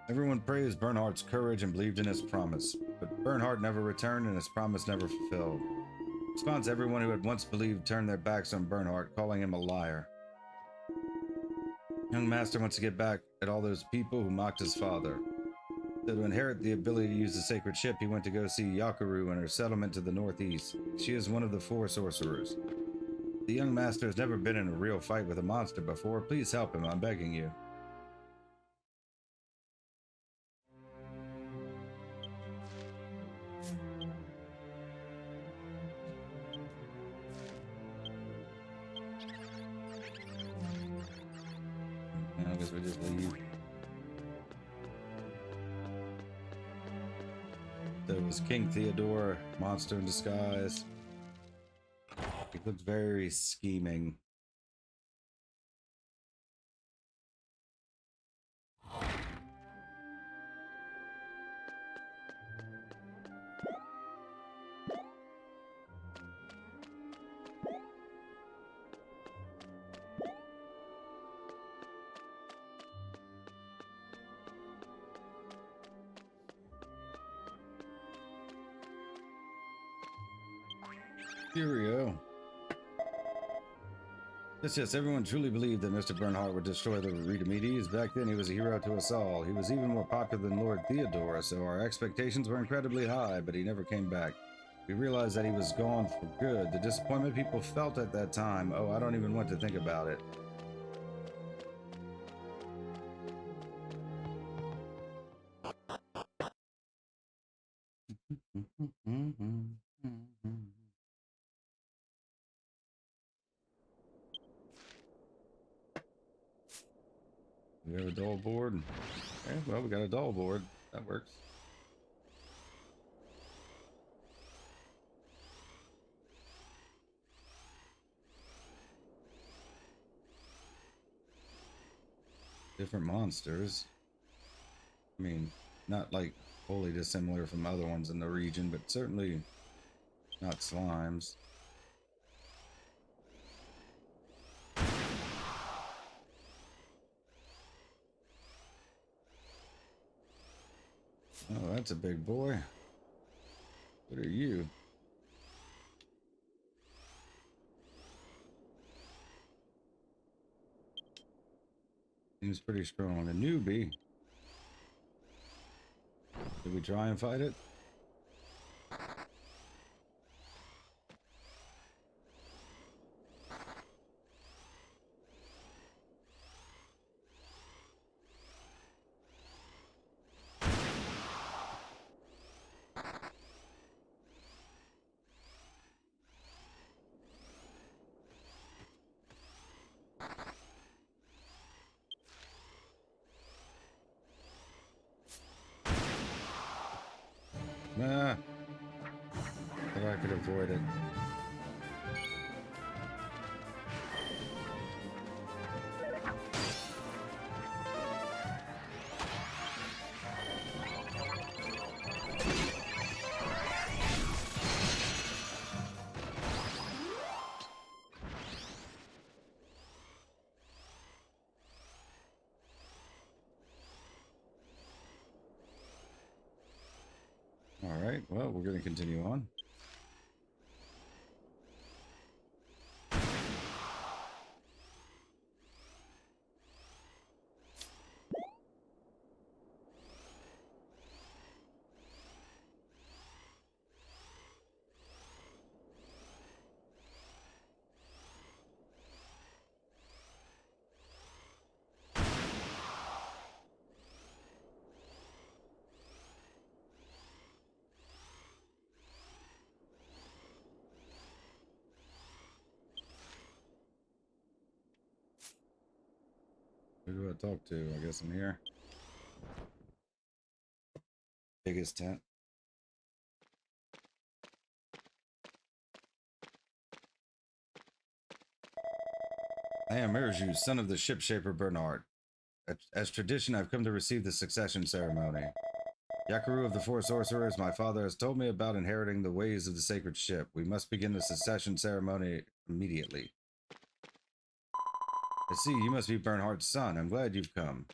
Everyone praised Bernhardt's courage and believed in his promise, but Bernhardt never returned and his promise never fulfilled. In response, everyone who had once believed turned their backs on Bernhardt, calling him a liar. Young master wants to get back at all those people who mocked his father. So to inherit the ability to use the sacred ship, he went to go see Yakuru in her settlement to the northeast. She is one of the 4 sorcerers. The young master has never been in a real fight with a monster before. Please help him, I'm begging you. I guess we just leave. There was King Theodore, monster in disguise. He looked very scheming. Cheerio. Yes, everyone truly believed that Mr. Bernhardt would destroy the Reidametes. Back then, he was a hero to us all. He was even more popular than Lord Theodore, so our expectations were incredibly high, but he never came back. We realized that he was gone for good. The disappointment people felt at that time, oh, I don't even want to think about it. We have a dull board. Okay, well, we got a dull board. That works. Different monsters. I mean, not like wholly dissimilar from other ones in the region, but certainly not slimes. Oh, that's a big boy. What are you? Seems pretty strong. A newbie. Did we try and fight it? Nah. But I could avoid it. Alright, well, we're going to continue on. Who do I talk to? I guess I'm here. Biggest tent. I am Erju, son of the ship-shaper Bernard. As tradition, I've come to receive the succession ceremony. Yakaru of the Four Sorcerers, my father has told me about inheriting the ways of the sacred ship. We must begin the succession ceremony immediately. I see, you must be Bernhardt's son. I'm glad you've come.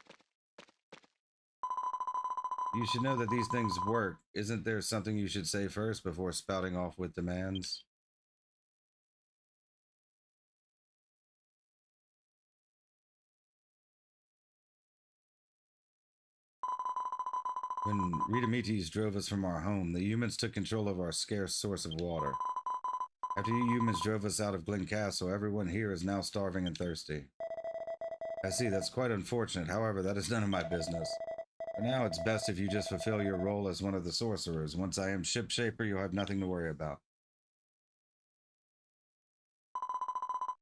You should know that these things work. Isn't there something you should say first before spouting off with demands? When Reidametes drove us from our home, the humans took control of our scarce source of water. After you humans drove us out of Glen Castle, everyone here is now starving and thirsty. I see, that's quite unfortunate. However, that is none of my business. For now, it's best if you just fulfill your role as one of the sorcerers. Once I am ship shaper, you'll have nothing to worry about.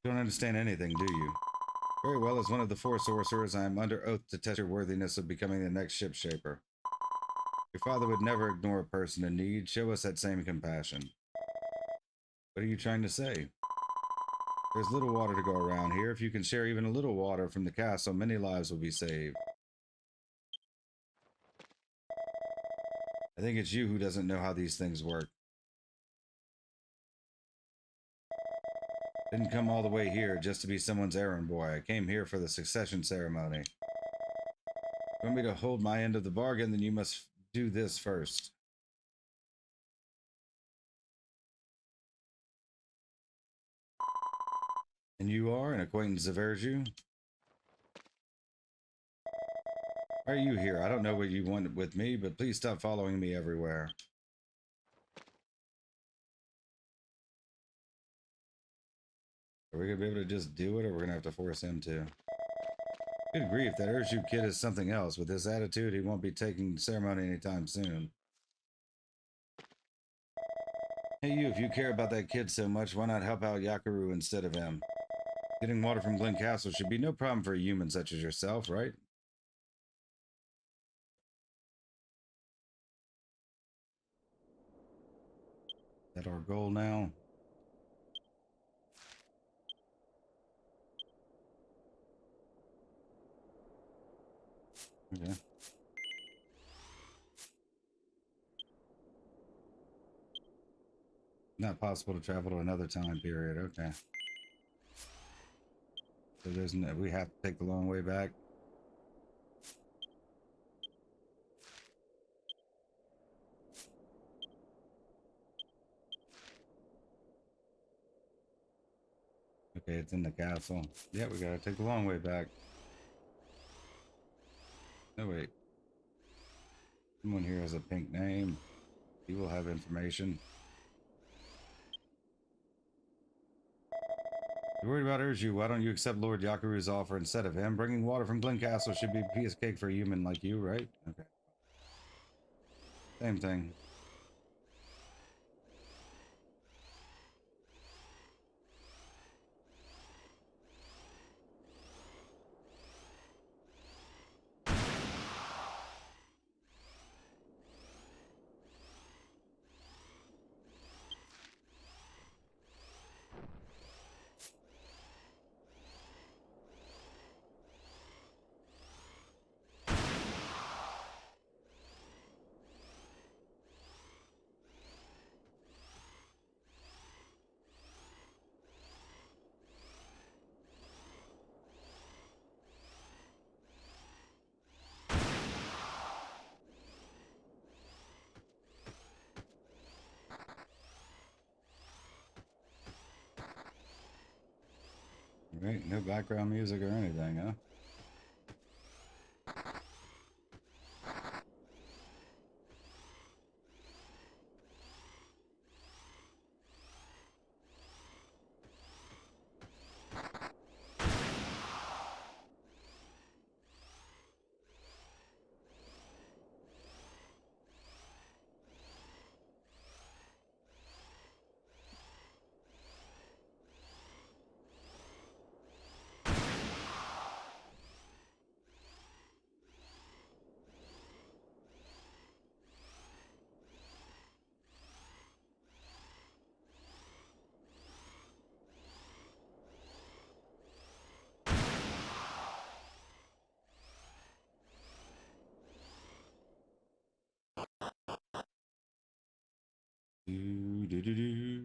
You don't understand anything, do you? Very well, as one of the four sorcerers, I am under oath to test your worthiness of becoming the next ship shaper. Your father would never ignore a person in need. Show us that same compassion. What are you trying to say? There's little water to go around here. If you can share even a little water from the castle, many lives will be saved. I think it's you who doesn't know how these things work. Didn't come all the way here just to be someone's errand boy. I came here for the succession ceremony. You want me to hold my end of the bargain, then you must do this first. And you are an acquaintance of Erju? Why are you here? I don't know what you want with me, but please stop following me everywhere. Are we going to be able to just do it, or we're going to have to force him to? Good grief, that Erju kid is something else. With this attitude, he won't be taking ceremony anytime soon. Hey you, if you care about that kid so much, why not help out Yakaru instead of him? Getting water from Glen Castle should be no problem for a human such as yourself, right? Is that our goal now? Okay. Not possible to travel to another time period. Okay. So there's no, we have to take the long way back. Okay, it's in the castle. Yeah, we gotta take the long way back. No, wait. Someone here has a pink name. He will have information. You're worried about Erju. Why don't you accept Lord Yakaru's offer instead of him? Bringing water from Glen Castle should be a piece of cake for a human like you, right? Okay. Same thing. Right, no background music or anything, huh? Do.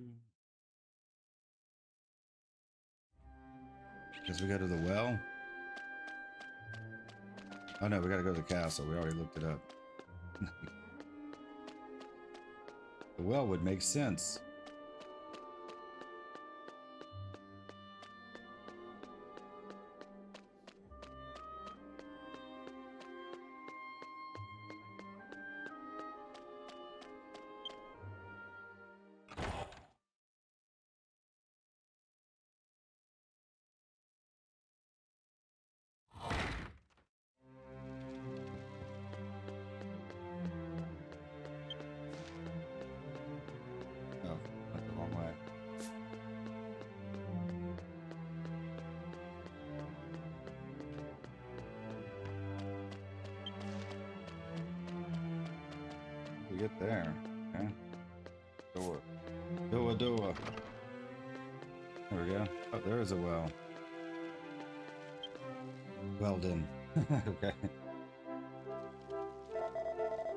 Guess we go to the well. Oh no, we gotta go to the castle. We already looked it up. The well would make sense. Oh, to get there. Okay. Doa. Doa, doa. There we go. Oh, there is a well. Weldon. Okay.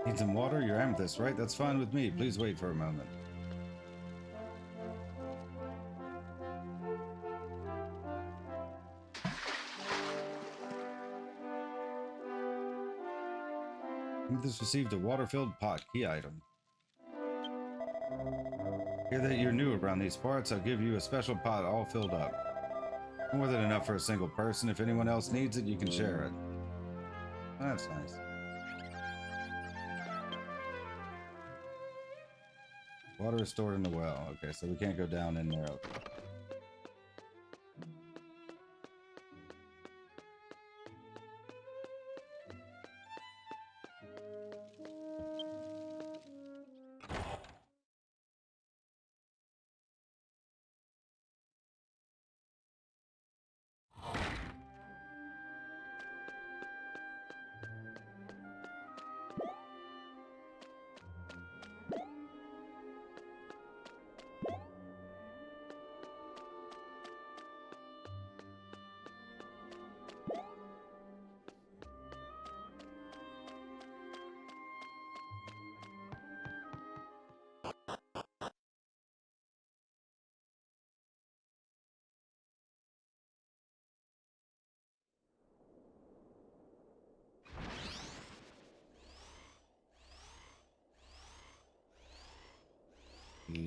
Need some water? Your amethyst, right? That's fine with me. Please wait for a moment. Amethyst received a water-filled pot. Key item. Hear that you're new around these parts, I'll give you a special pot all filled up. More than enough for a single person. If anyone else needs it, you can share it. That's nice. Water is stored in the well. Okay, so we can't go down in there.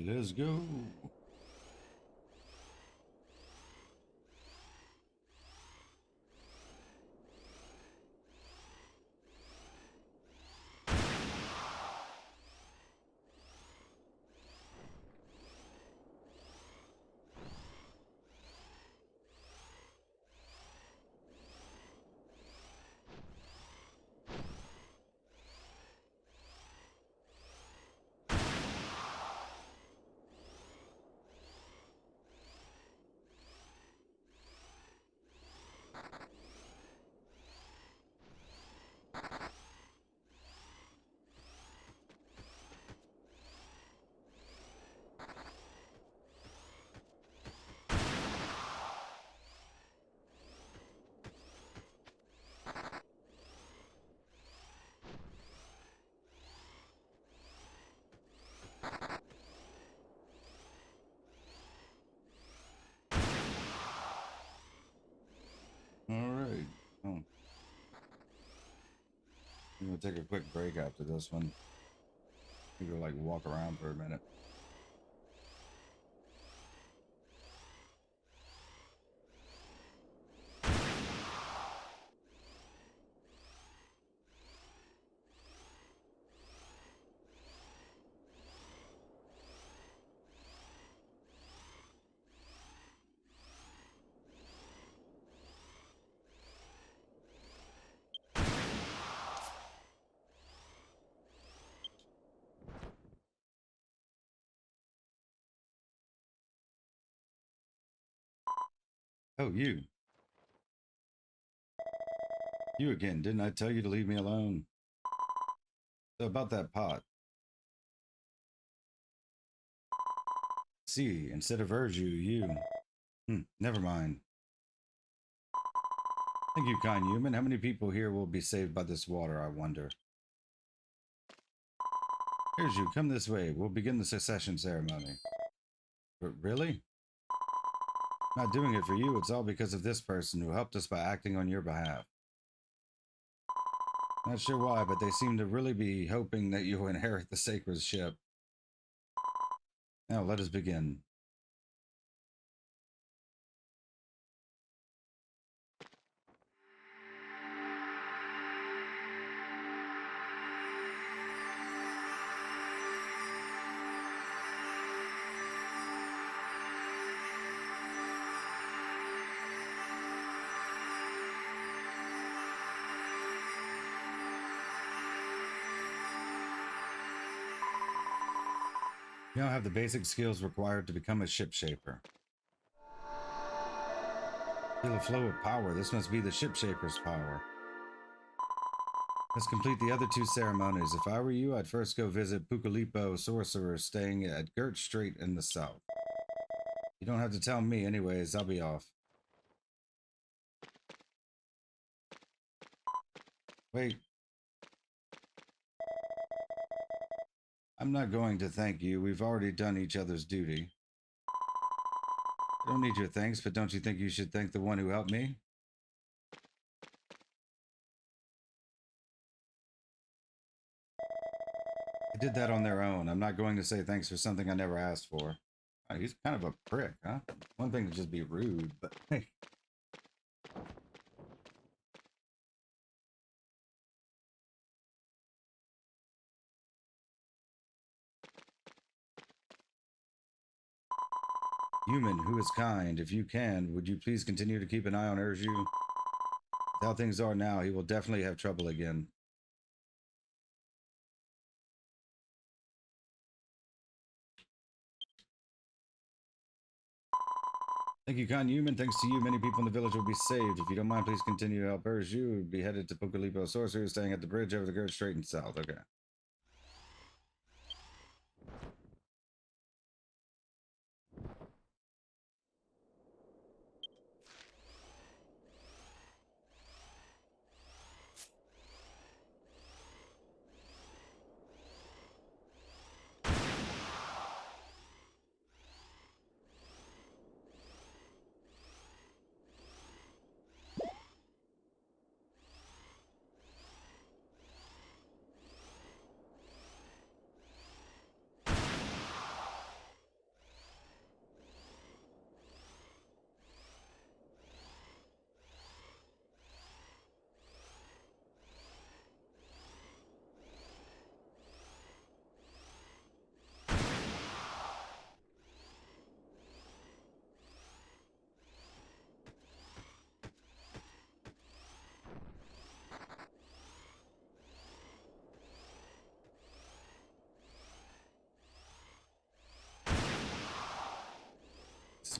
Let's go. Alright. Oh. I'm gonna take a quick break after this one. You go like walk around for a minute. Oh, you. You again. Didn't I tell you to leave me alone? So about that pot. See, instead of Erju, you. Never mind. Thank you, kind human. How many people here will be saved by this water, I wonder? Erju, come this way. We'll begin the secession ceremony. But really? Not doing it for you. It's all because of this person who helped us by acting on your behalf. Not sure why, but they seem to really be hoping that you will inherit the sacred ship. Now, let us begin. You now have the basic skills required to become a ship shaper. Feel a flow of power. This must be the ship shaper's power. Let's complete the other two ceremonies. If I were you, I'd first go visit Pucalipo Sorcerer staying at Gert Strait in the south. You don't have to tell me anyways, I'll be off. Wait. I'm not going to thank you. We've already done each other's duty. I don't need your thanks, but don't you think you should thank the one who helped me? I did that on their own. I'm not going to say thanks for something I never asked for. Oh, he's kind of a prick, huh? One thing to just be rude, but hey. Human who is kind, if you can, would you please continue to keep an eye on Erju? With how things are now, he will definitely have trouble again. Thank you, kind human. Thanks to you, many people in the village will be saved. If you don't mind, please continue to help Erju. Be headed to Pucalipo Sorcerer, staying at the bridge over the Gert Strait and south. Okay.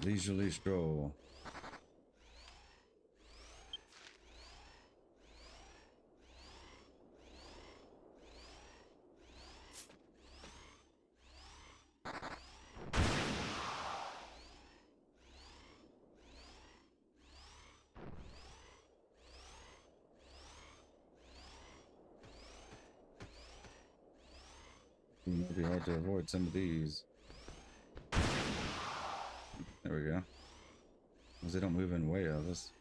Leisurely stroll. It might be hard to avoid some of these. There we go. Because they don't move in way of us.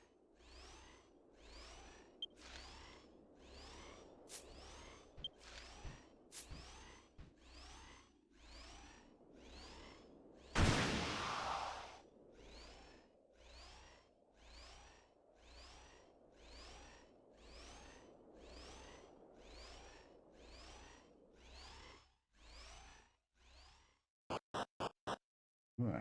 Huh.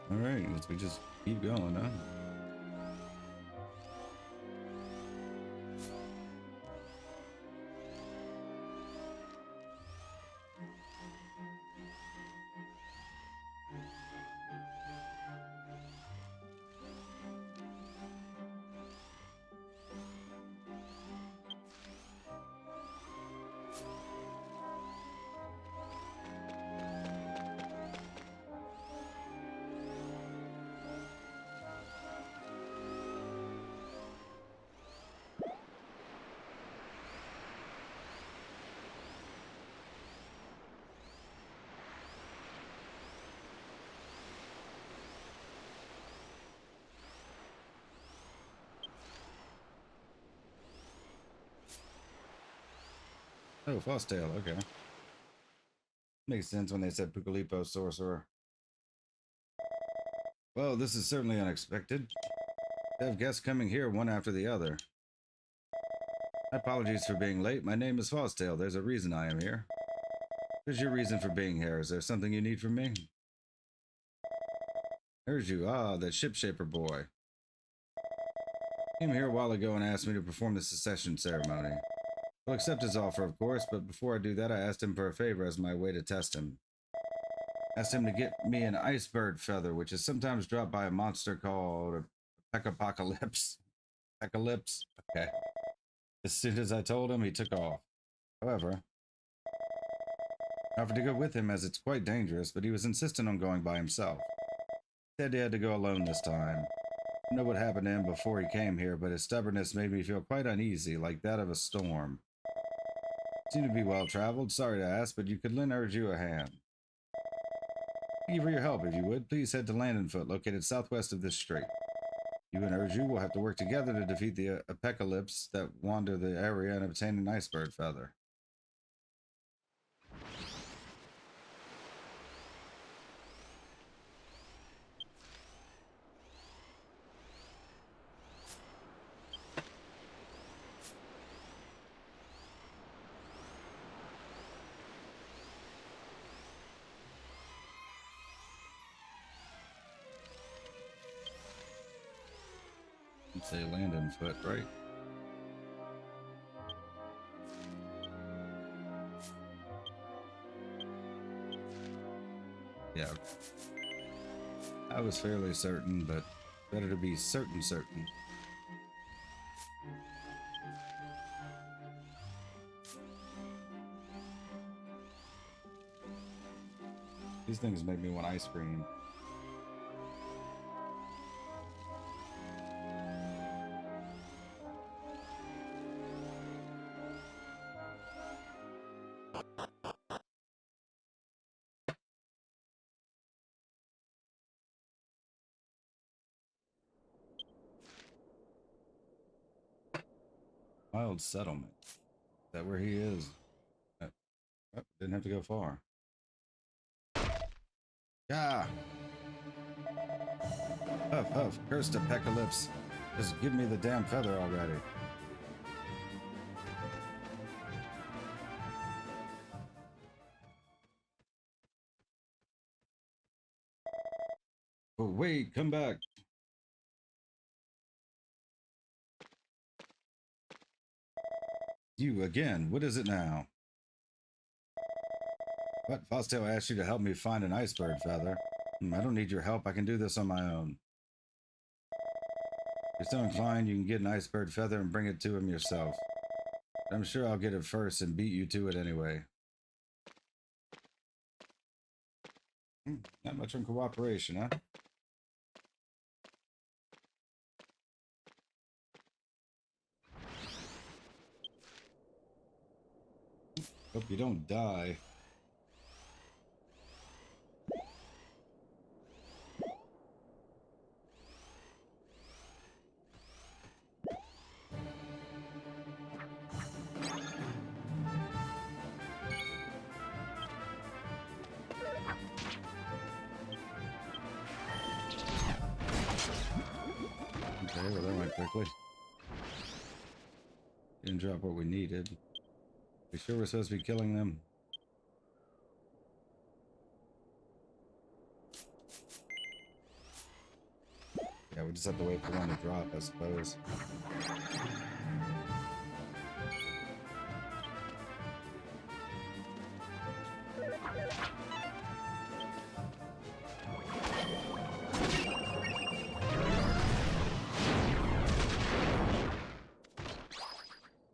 All right, let's just keep going, huh? Oh, Fostail, okay. Makes sense when they said Pucalipo Sorcerer. Well, this is certainly unexpected. I have guests coming here one after the other. My apologies for being late. My name is Fostail. There's a reason I am here. What is your reason for being here? Is there something you need from me? Erju, that ship-shaper boy. Came here a while ago and asked me to perform the secession ceremony. I'll accept his offer, of course, but before I do that, I asked him for a favor as my way to test him. Asked him to get me an iceberg feather, which is sometimes dropped by a monster called a Pecapocalypse. Pecalypse? Okay. As soon as I told him, he took off. However, I offered to go with him as it's quite dangerous, but he was insistent on going by himself. He said he had to go alone this time. I don't know what happened to him before he came here, but his stubbornness made me feel quite uneasy, like that of a storm. He seemed to be well-traveled, sorry to ask, but you could lend Erju a hand. Thank you for your help. If you would, please head to Landonfoot, located southwest of this strait. You and Erju will have to work together to defeat the apocalypse that wander the area and obtain an iceberg feather. Say Landonfoot, right? Yeah. I was fairly certain, but better to be certain. These things make me want ice cream. Wild settlement. Is that where he is? Oh, didn't have to go far. Yeah. Huff, huff, cursed apocalypse. Just give me the damn feather already. Oh, wait, come back. You again. What is it now? What? Fosdale asked you to help me find an iceberg feather. I don't need your help. I can do this on my own. If you're so inclined, you can get an iceberg feather and bring it to him yourself. I'm sure I'll get it first and beat you to it anyway. Not much on cooperation, huh? Hope you don't die. Okay, well that went quickly. Didn't drop what we needed. We sure we're supposed to be killing them? Yeah, we just have to wait for one to drop, I suppose.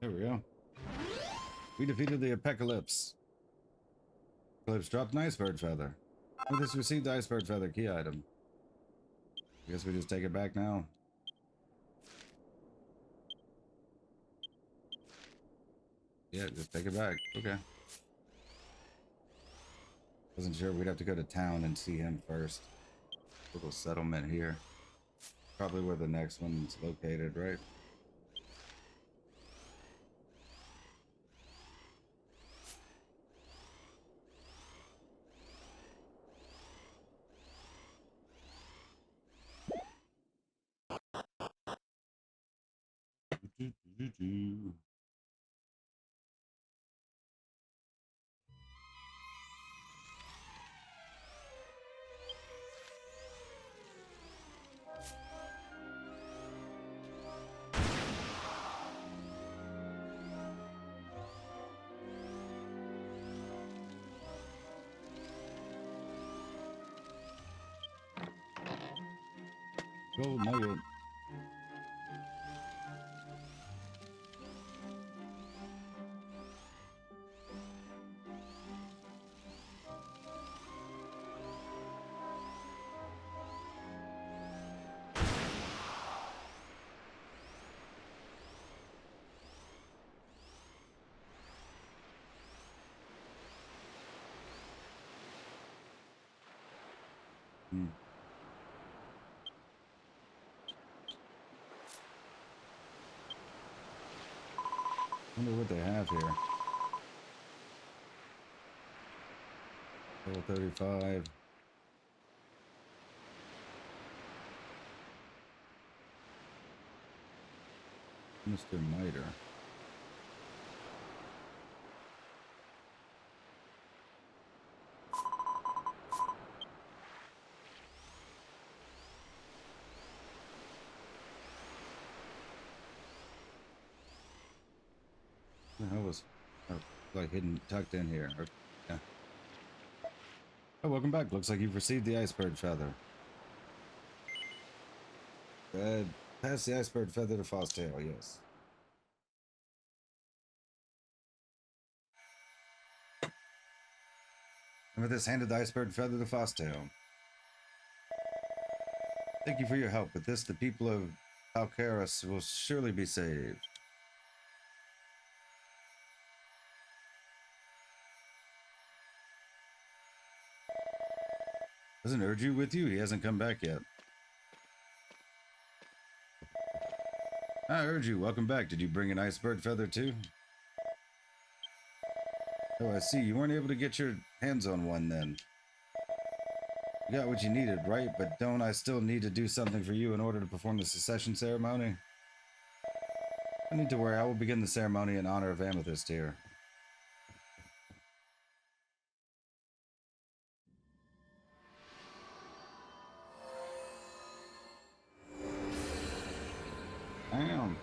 There we go. We defeated the apocalypse. Apocalypse dropped an iceberg feather. We just received the iceberg feather key item. I guess we just take it back now. Yeah, just take it back. Okay. Wasn't sure we'd have to go to town and see him first. Little settlement here. Probably where the next one's located, right? Gold nugget. Hmm. Wonder what they have here. Level 35. Mr. Miter. The hell was like hidden, tucked in here? Or, yeah. Oh, welcome back. Looks like you've received the iceberg feather. Pass the iceberg feather to Fosstail, yes. And with this, handed the iceberg feather to Fosstail. Thank you for your help. With this, the people of Alcaris will surely be saved. Isn't Erju with you? He hasn't come back yet. Ah, Erju, welcome back. Did you bring an iceberg feather too? Oh, I see. You weren't able to get your hands on one then. You got what you needed, right? But don't I still need to do something for you in order to perform the secession ceremony? I need to worry. I will begin the ceremony in honor of Amethyst here. Damn.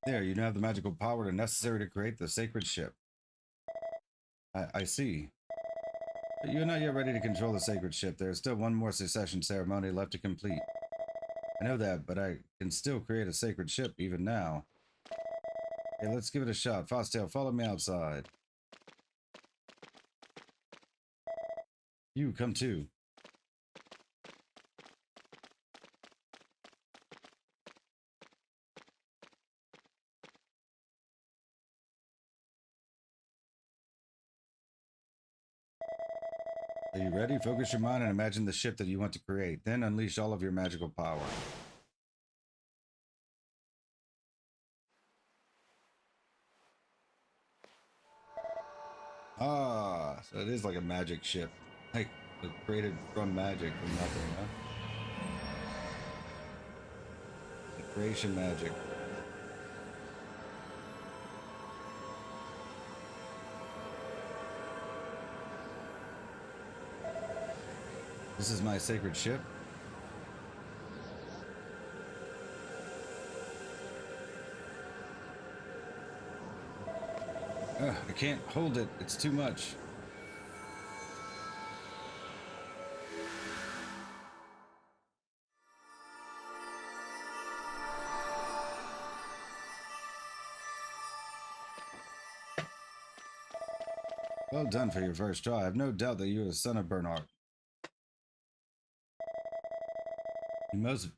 There, you now have the magical power necessary to create the sacred ship. I see. But you're not yet ready to control the sacred ship. There is still one more secession ceremony left to complete. I know that, but I can still create a sacred ship even now. Hey, let's give it a shot. Fosstail, follow me outside. You, come too. Are you ready? Focus your mind and imagine the ship that you want to create. Then unleash all of your magical power. Ah, so it is like a magic ship. Like, created from magic, from nothing, huh? The creation magic. This is my sacred ship. I can't hold it. It's too much. Well done for your first try. I have no doubt that you are a son of Bernard.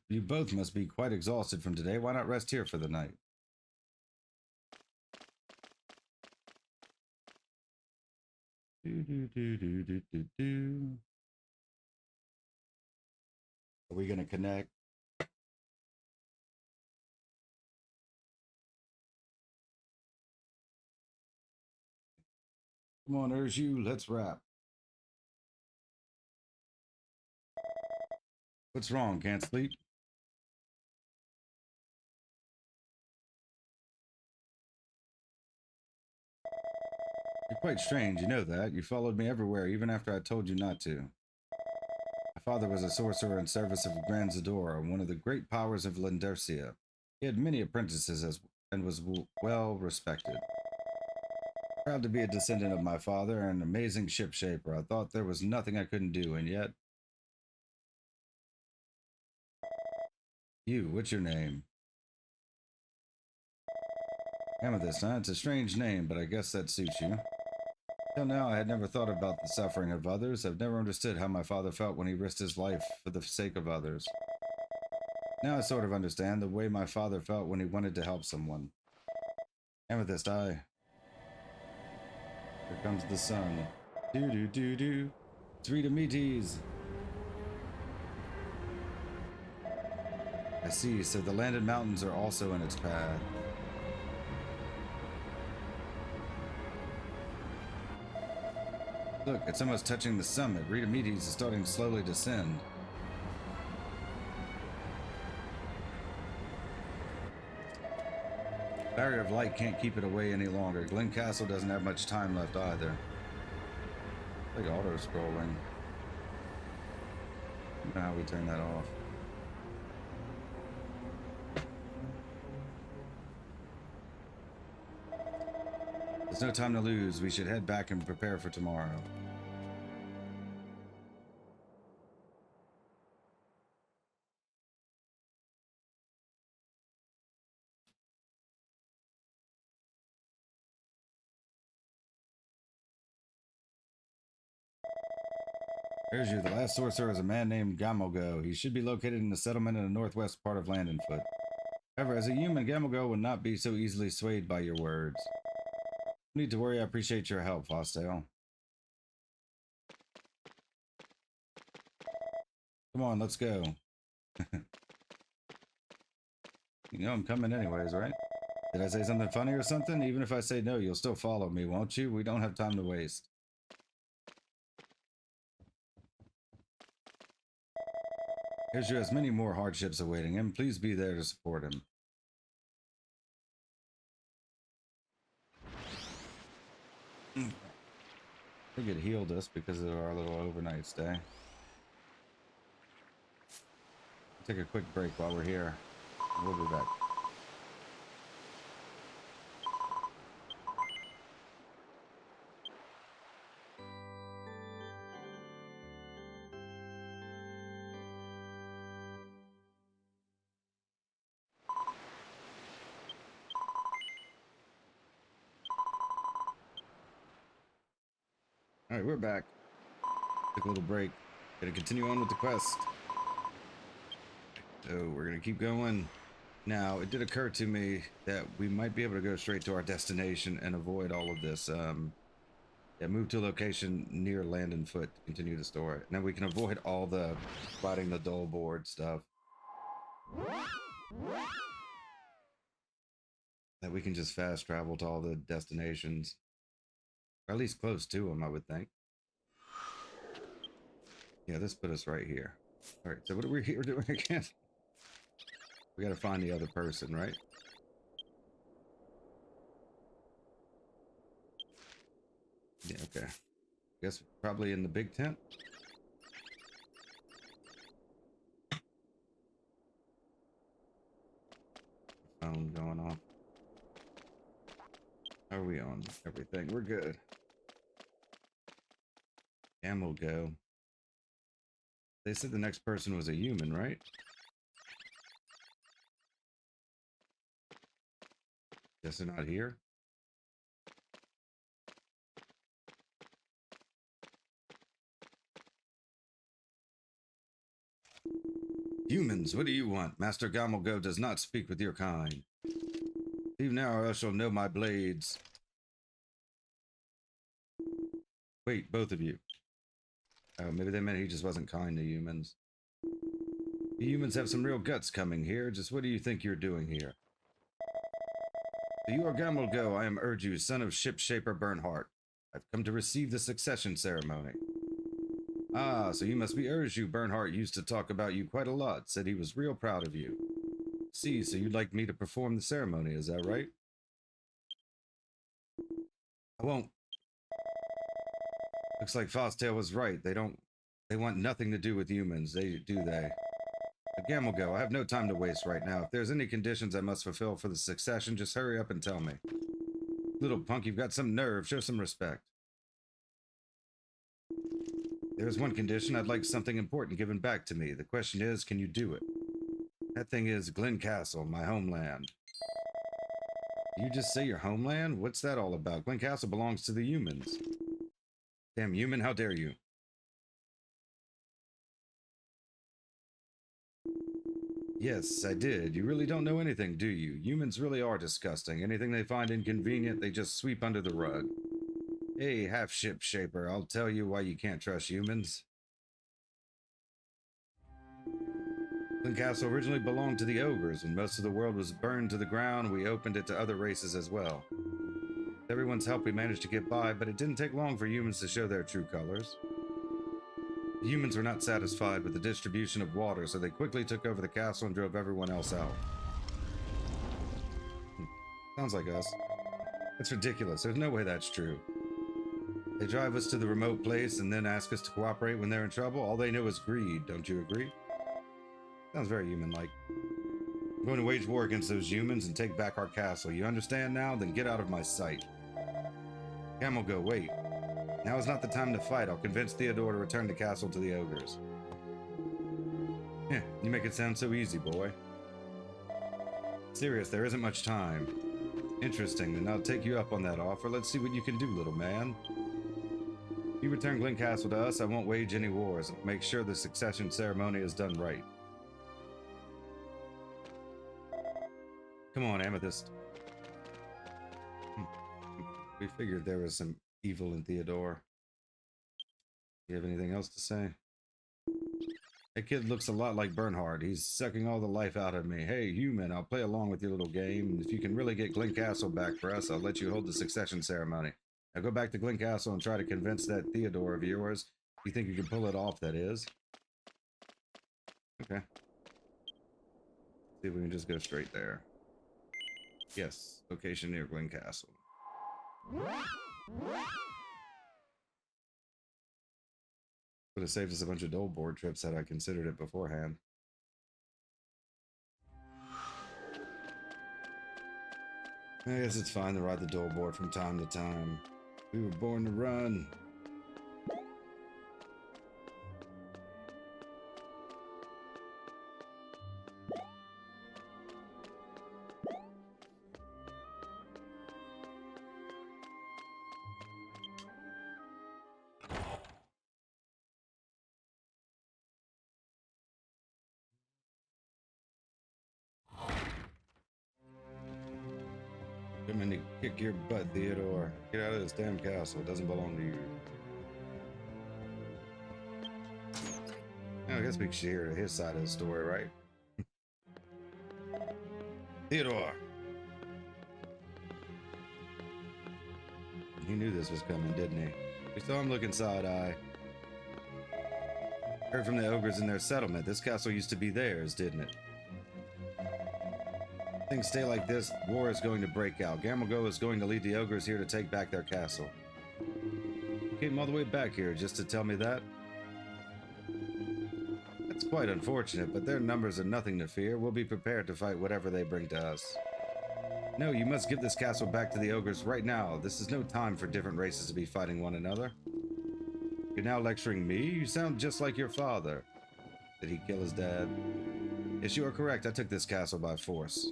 You both must be quite exhausted from today. Why not rest here for the night? Are we gonna connect? Come on, Erju, let's wrap. What's wrong? Can't sleep? You're quite strange, you know that. You followed me everywhere, even after I told you not to. My father was a sorcerer in service of Grand Zador, one of the great powers of Lendercia. He had many apprentices and was well respected. Proud to be a descendant of my father and an amazing ship shaper. I thought there was nothing I couldn't do, and yet... You, what's your name? Amethyst, huh? It's a strange name, but I guess that suits you. Till now, I had never thought about the suffering of others. I've never understood how my father felt when he risked his life for the sake of others. Now I sort of understand the way my father felt when he wanted to help someone. Amethyst, Here comes the sun. Do-do-do-do. It's Reidametes. I see, so the landed mountains are also in its path. Look, it's almost touching the summit. Reidametes is starting to slowly descend. Barrier of light can't keep it away any longer. Glen Castle doesn't have much time left either. Like auto-scrolling. I don't know how we turn that off. There's no time to lose. We should head back and prepare for tomorrow. Erju, the last sorcerer is a man named Gamogo. He should be located in the settlement in the northwest part of Landenfoot. However, as a human, Gamogo would not be so easily swayed by your words. No need to worry, I appreciate your help, Fosdale. Come on, let's go. You know I'm coming anyways, right? Did I say something funny or something? Even if I say no, you'll still follow me, won't you? We don't have time to waste. Erju has many more hardships awaiting him. Please be there to support him. I think it healed us because of our little overnight stay. Take a quick break while we're here. We'll be back. All right, we're back. Took a little break. Gonna continue on with the quest. So we're gonna keep going. Now, it did occur to me that we might be able to go straight to our destination and avoid all of this. Yeah, move to a location near Landenfoot to continue the story. Now we can avoid all the riding the dull board stuff. That we can just fast travel to all the destinations. Or at least close to them, I would think. Yeah, this put us right here. All right, so what are we here doing again? We gotta find the other person, right? Yeah, okay. Guess probably in the big tent. Phone going off. How are we on everything? We're good. And we'll go. They said the next person was a human, right? Guess they're not here. Humans, what do you want? Master Gamelgo does not speak with your kind. Leave now or I shall know my blades. Wait, both of you. Oh, maybe they meant he just wasn't kind to humans. The humans have some real guts coming here. Just what do you think you're doing here? So you are Gamelgo. I am Erju, son of Ship Shaper Bernhardt. I've come to receive the succession ceremony. Ah, so you must be Erju. Bernhardt used to talk about you quite a lot. Said he was real proud of you. See, so you'd like me to perform the ceremony, is that right? I won't Looks like Fostail was right. They want nothing to do with humans, do they? Again, we'll go. I have no time to waste right now. If there's any conditions I must fulfill for the succession, just hurry up and tell me. Little punk, you've got some nerve. Show some respect. There's one condition. I'd like something important given back to me. The question is, can you do it? That thing is Glen Castle, my homeland. You just say your homeland? What's that all about? Glen Castle belongs to the humans. Damn human, how dare you? Yes, I did. You really don't know anything, do you? Humans really are disgusting. Anything they find inconvenient, they just sweep under the rug. Hey, half-ship shaper, I'll tell you why you can't trust humans. Glen Castle originally belonged to the ogres. When most of the world was burned to the ground, we opened it to other races as well. With everyone's help, we managed to get by, but it didn't take long for humans to show their true colors. The humans were not satisfied with the distribution of water, so they quickly took over the castle and drove everyone else out. Sounds like us. That's ridiculous. There's no way that's true. They drive us to the remote place and then ask us to cooperate when they're in trouble. All they know is greed. Don't you agree? Sounds very human-like. I'm going to wage war against those humans and take back our castle. You understand now? Then get out of my sight. Camel go, wait. Now is not the time to fight. I'll convince Theodore to return the castle to the ogres. Yeah, you make it sound so easy, boy. Serious, there isn't much time. Interesting, then I'll take you up on that offer. Let's see what you can do, little man. If you return Glen Castle to us, I won't wage any wars. I'll make sure the succession ceremony is done right. Come on, Amethyst. We figured there was some evil in Theodore. You have anything else to say? That kid looks a lot like Bernhard. He's sucking all the life out of me. Hey, human, I'll play along with your little game. And if you can really get Glen Castle back for us, I'll let you hold the succession ceremony. Now go back to Glen Castle and try to convince that Theodore of yours. You think you can pull it off, that is? Okay. See if we can just go straight there. Yes, location near Glen Castle. Would have saved us a bunch of dole board trips had I considered it beforehand. I guess it's fine to ride the dole board from time to time. We were born to run. I'm gonna kick your butt, Theodore. Get out of this damn castle. It doesn't belong to you. I guess we should hear his side of the story, right? Theodore! He knew this was coming, didn't he? We saw him looking side-eye. Heard from the ogres in their settlement. This castle used to be theirs, didn't it? Things stay like this, war is going to break out. Gamelgo is going to lead the ogres here to take back their castle. You came all the way back here just to tell me that? That's quite unfortunate, but their numbers are nothing to fear. We'll be prepared to fight whatever they bring to us. No, you must give this castle back to the ogres right now. This is no time for different races to be fighting one another. You're now lecturing me? You sound just like your father. Did he kill his dad? Yes, you are correct. I took this castle by force.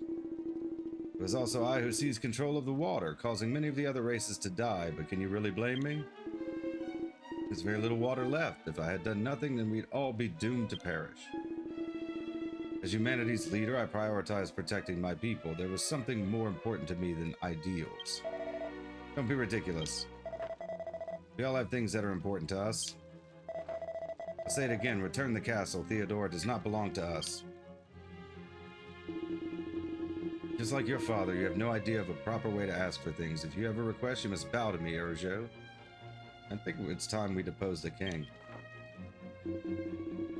It was also I who seized control of the water, causing many of the other races to die, but can you really blame me? There's very little water left. If I had done nothing, then we'd all be doomed to perish. As humanity's leader, I prioritized protecting my people. There was something more important to me than ideals. Don't be ridiculous. We all have things that are important to us. I'll say it again, return the castle. Theodore does not belong to us. Just like your father, you have no idea of a proper way to ask for things. If you have a request, you must bow to me, Erju. I think it's time we depose the king.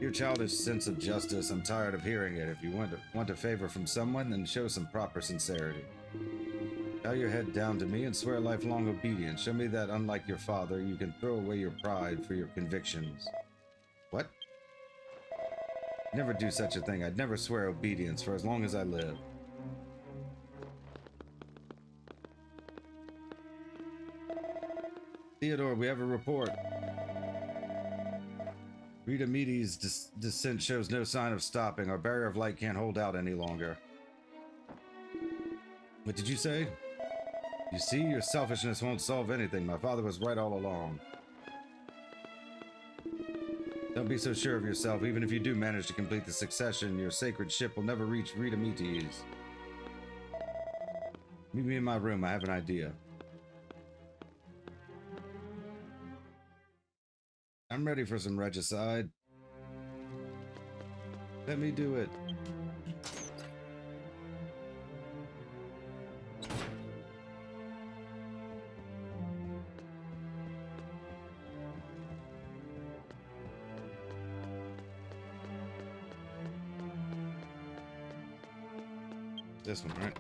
Your childish sense of justice, I'm tired of hearing it. If you want a favor from someone, then show some proper sincerity. Bow your head down to me and swear lifelong obedience. Show me that, unlike your father, you can throw away your pride for your convictions. What? Never do such a thing. I'd never swear obedience for as long as I live. Theodore, we have a report. Reidametes' descent shows no sign of stopping. Our barrier of light can't hold out any longer. What did you say? You see, your selfishness won't solve anything. My father was right all along. Don't be so sure of yourself. Even if you do manage to complete the succession, your sacred ship will never reach Reidametes. Meet me in my room. I have an idea. I'm ready for some regicide. Let me do it. This one, right?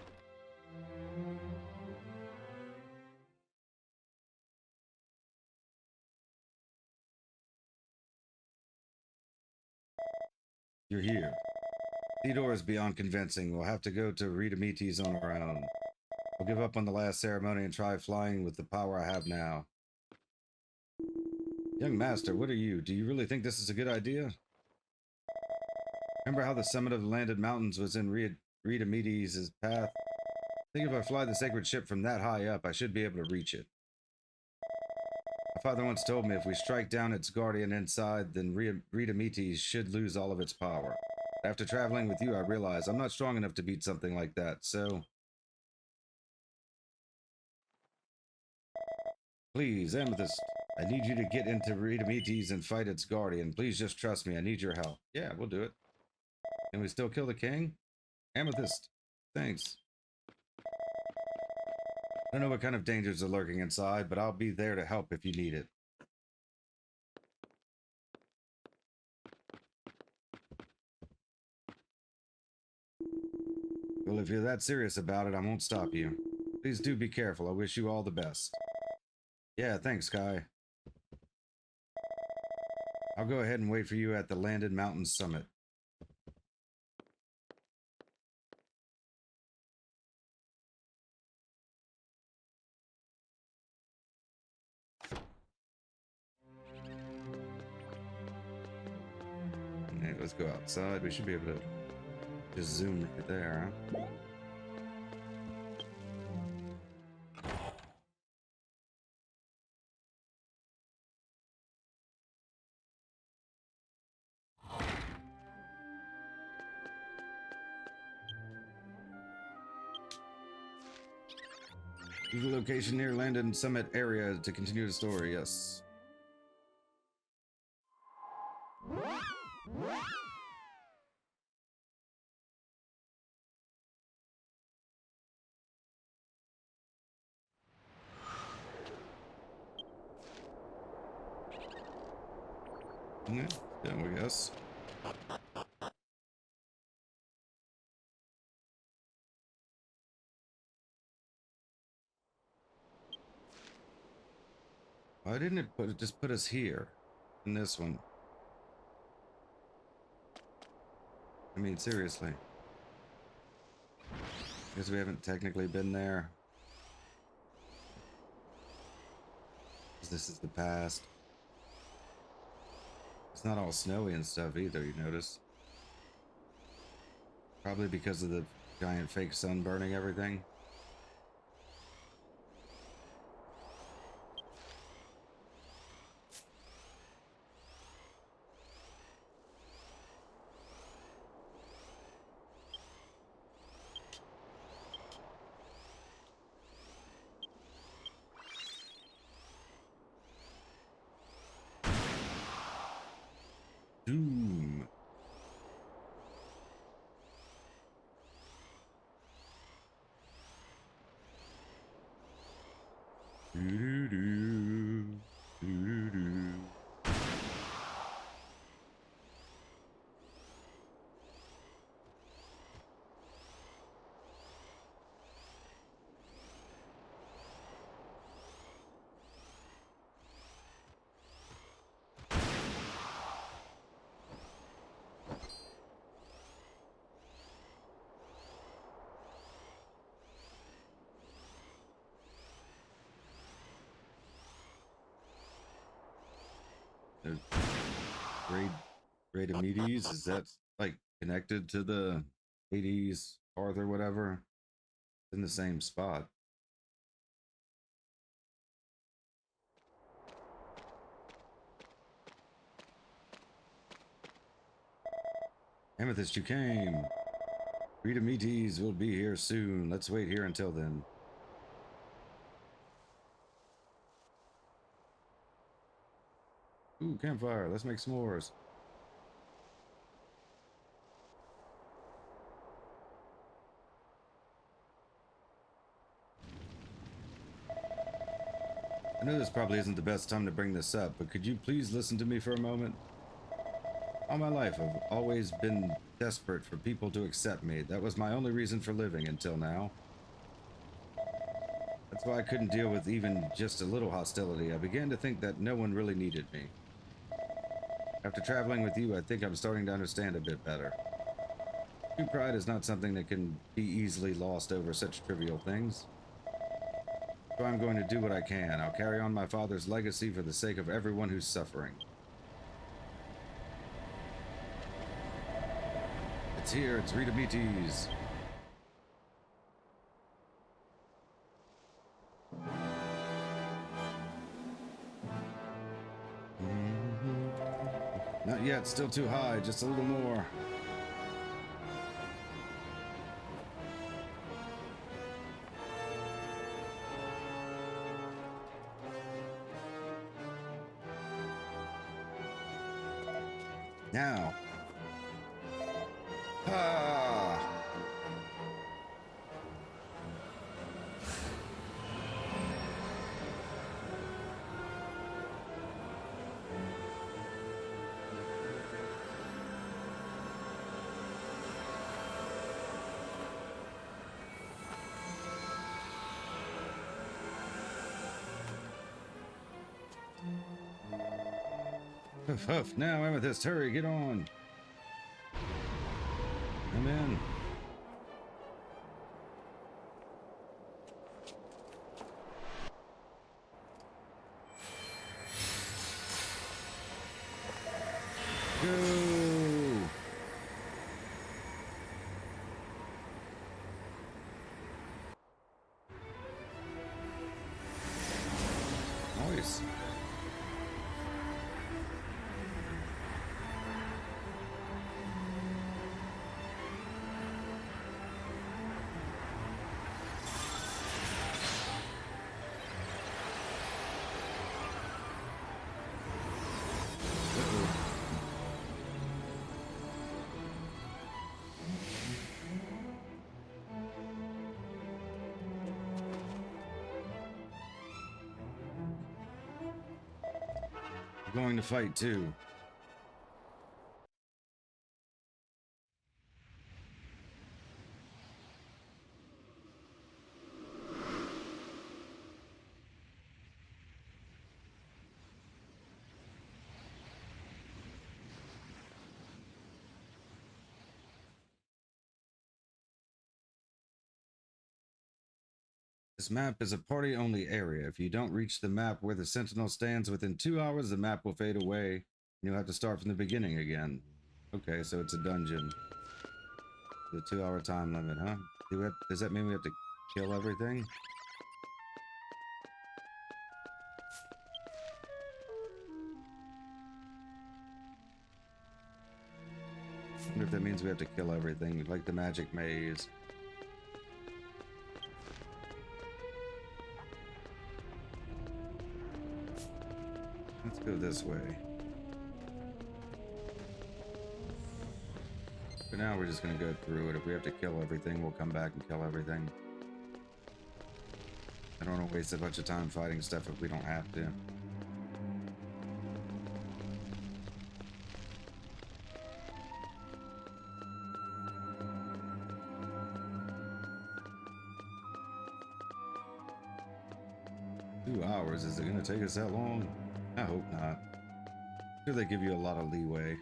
You're here. Theodore is beyond convincing. We'll have to go to Reidametes on our own. I'll give up on the last ceremony and try flying with the power I have now. Young master, what are you? Do you really think this is a good idea? Remember how the summit of the landed mountains was in Reidametes' path? I think if I fly the sacred ship from that high up, I should be able to reach it. My father once told me if we strike down its guardian inside, then Reidametes should lose all of its power. After traveling with you, I realize I'm not strong enough to beat something like that, so... Please, Amethyst, I need you to get into Reidametes and fight its guardian. Please just trust me, I need your help. Yeah, we'll do it. Can we still kill the king? Amethyst, thanks. I don't know what kind of dangers are lurking inside, but I'll be there to help if you need it. Well, if you're that serious about it, I won't stop you. Please do be careful. I wish you all the best. Yeah, thanks, Sky. I'll go ahead and wait for you at the Landed Mountains Summit. Okay, let's go outside. We should be able to just zoom right there, huh? To the location near Landon Summit area to continue the story, yes. Yeah, done, I guess. Why didn't it just put us here in this one? I mean, seriously. Because we haven't technically been there. Because this is the past. It's not all snowy and stuff either, you notice? Probably because of the giant fake sun burning everything. Doom. Doo-doo-doo. Doo-doo-doo. Reidametes, is that like connected to the Hades Hearth or whatever? It's in the same spot. Amethyst, you came. Reidametes will be here soon. Let's wait here until then. Ooh, campfire. Let's make s'mores. I know this probably isn't the best time to bring this up, but could you please listen to me for a moment? All my life, I've always been desperate for people to accept me. That was my only reason for living until now. That's why I couldn't deal with even just a little hostility. I began to think that no one really needed me. After traveling with you, I think I'm starting to understand a bit better. True pride is not something that can be easily lost over such trivial things. So I'm going to do what I can. I'll carry on my father's legacy for the sake of everyone who's suffering. It's here, it's Reidametes. Not yet, still too high, just a little more. Now. Ah! Huff, huff. Now, Amethyst, hurry, get on. I'm in. Go! Nice. We're going to fight too. This map is a party-only area. If you don't reach the map where the sentinel stands within 2 hours, the map will fade away, and you'll have to start from the beginning again. Okay, so it's a dungeon. The 2-hour time limit, huh? Does that mean we have to kill everything? I wonder if that means we have to kill everything, like the magic maze. Let's go this way. For now, we're just gonna go through it. If we have to kill everything, we'll come back and kill everything. I don't want to waste a bunch of time fighting stuff if we don't have to. Hours? Is it gonna take us that long? I hope not. I'm sure they give you a lot of leeway.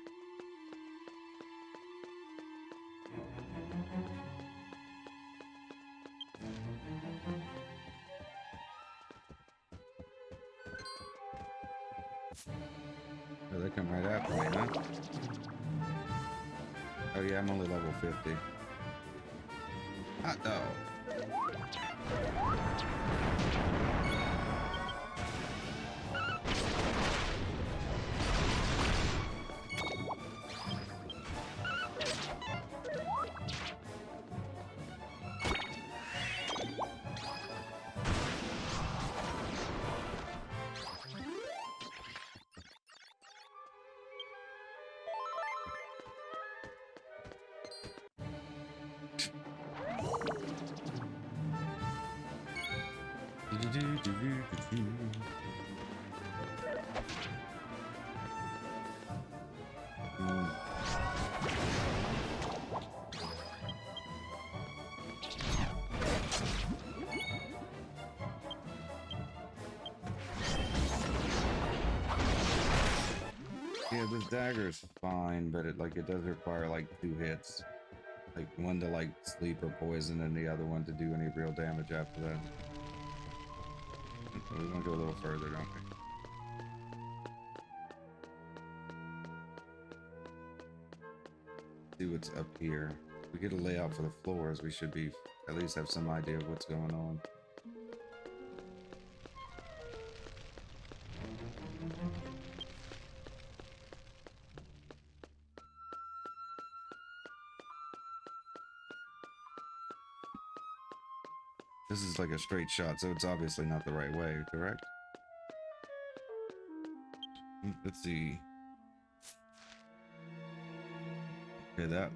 Oh, they come right after me, huh? Oh yeah, I'm only level 50. Hot dog. Yeah, this dagger's fine, but it does require like 2 hits. Like one to like sleep or poison and the other one to do any real damage after that. We want to go a little further, don't we? See what's up here. If we get a layout for the floors, we should be at least have some idea of what's going on. This is like a straight shot, so it's obviously not the right way, correct? Let's see. Okay, that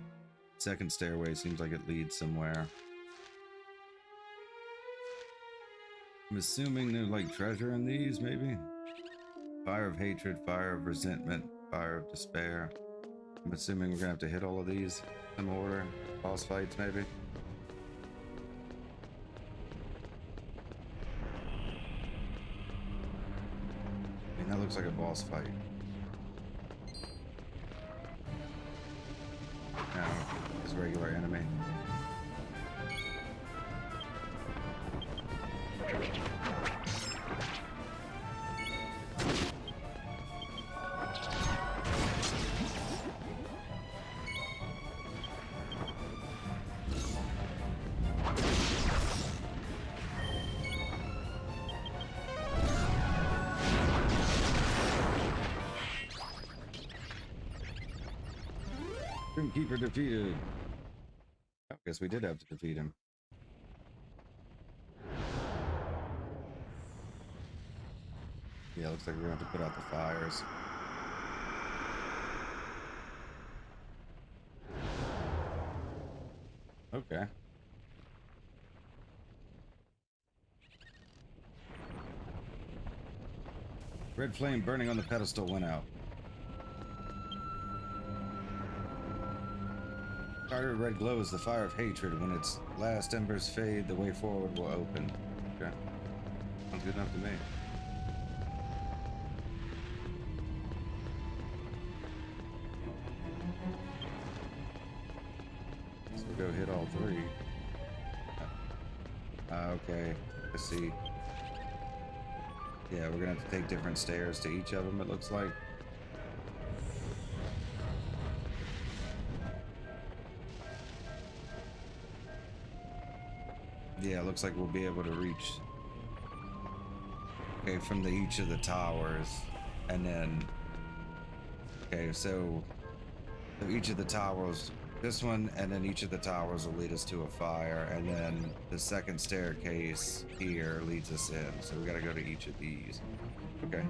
second stairway seems like it leads somewhere. I'm assuming there's like treasure in these, maybe? Fire of hatred, fire of resentment, fire of despair. I'm assuming we're gonna have to hit all of these in order. Boss fights, maybe? I mean, that looks like a boss fight. No, it's a regular enemy. Keeper defeated. I guess we did have to defeat him. Yeah, looks like we're going to have to put out the fires. Okay. Red flame burning on the pedestal went out. Started red glow is the fire of hatred. When its last embers fade, the way forward will open. Okay. Sounds good enough to me. So we'll go hit all 3. Okay. Let's see. Yeah, we're gonna have to take different stairs to each of them, it looks like. Yeah, it looks like we'll be able to reach, okay, from each of the towers, and then, okay, so each of the towers, this one, and then each of the towers will lead us to a fire, and then the second staircase here leads us in, so we gotta go to each of these. Okay.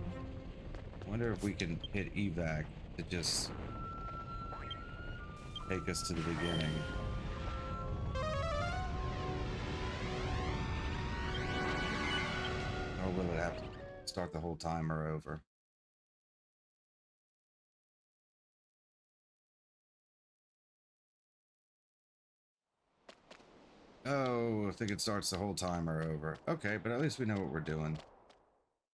Wonder if we can hit evac to just take us to the beginning. Or will it have to start the whole timer over? Oh, I think it starts the whole timer over. Okay, but at least we know what we're doing.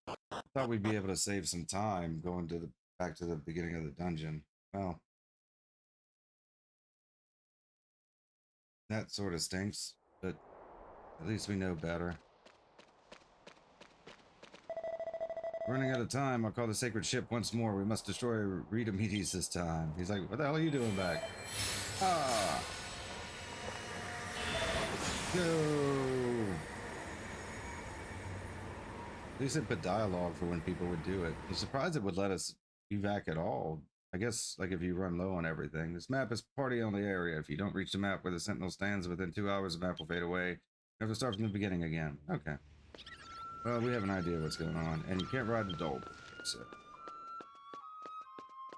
I thought we'd be able to save some time going to back to the beginning of the dungeon. Well, that sort of stinks, but at least we know better. Running out of time. I'll call the sacred ship once more. We must destroy Reidametes this time. He's like, what the hell are you doing back? Ah! Go! At least it put dialogue for when people would do it. I'm surprised it would let us evac at all. I guess, like, if you run low on everything. This map is party-only area. If you don't reach the map where the sentinel stands within 2 hours, the map will fade away. You have to start from the beginning again. Okay. Well, we have an idea what's going on. And you can't ride the doll. So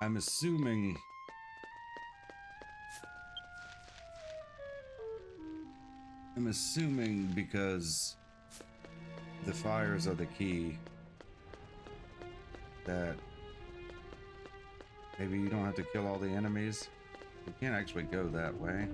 I'm assuming... because the fires are the key that maybe you don't have to kill all the enemies. You can't actually go that way.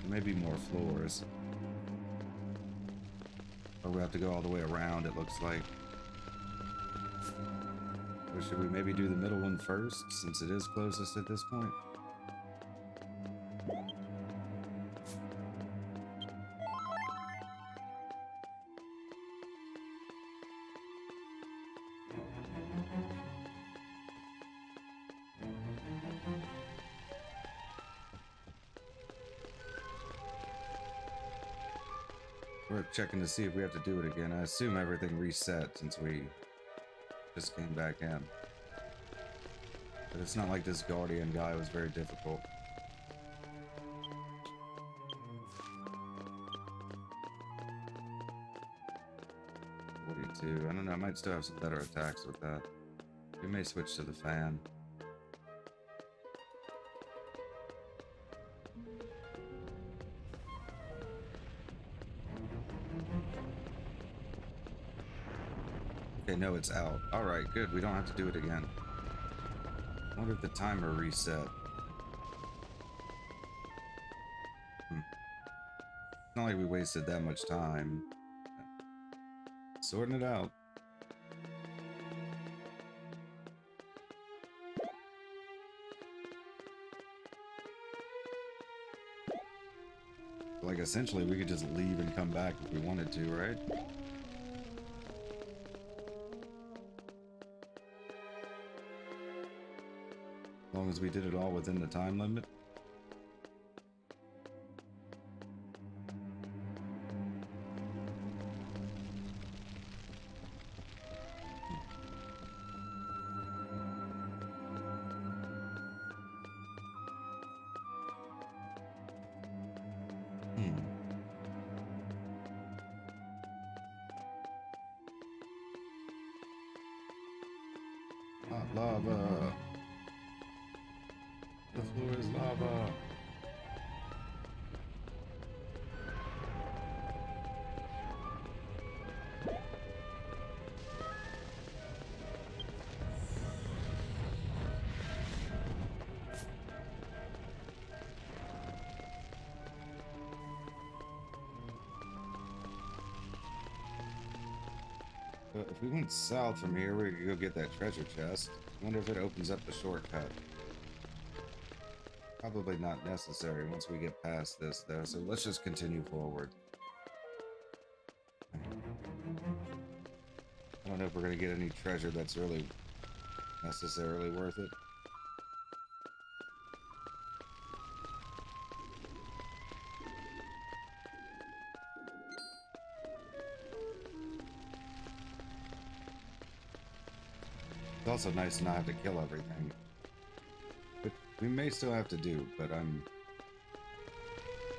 Maybe more floors. Or we have to go all the way around, it looks like. Or should we maybe do the middle one first, since it is closest at this point? We're checking to see if we have to do it again. I assume everything reset since we just came back in. But it's not like this Guardian guy was very difficult. I don't know, I might still have some better attacks with that. We may switch to the fan. Okay, no, it's out. Alright, good. We don't have to do it again. I wonder if the timer reset. It's not like we wasted that much time. Sorting it out. Like, essentially, we could just leave and come back if we wanted to, right? As long as we did it all within the time limit. Hot lava. The floor is lava. If we went south from here, we could go get that treasure chest. I wonder if it opens up the shortcut. Probably not necessary once we get past this, though, so let's just continue forward. I don't know if we're going to get any treasure that's really necessarily worth it. It's also nice to not have to kill everything. But we may still have to do, but I'm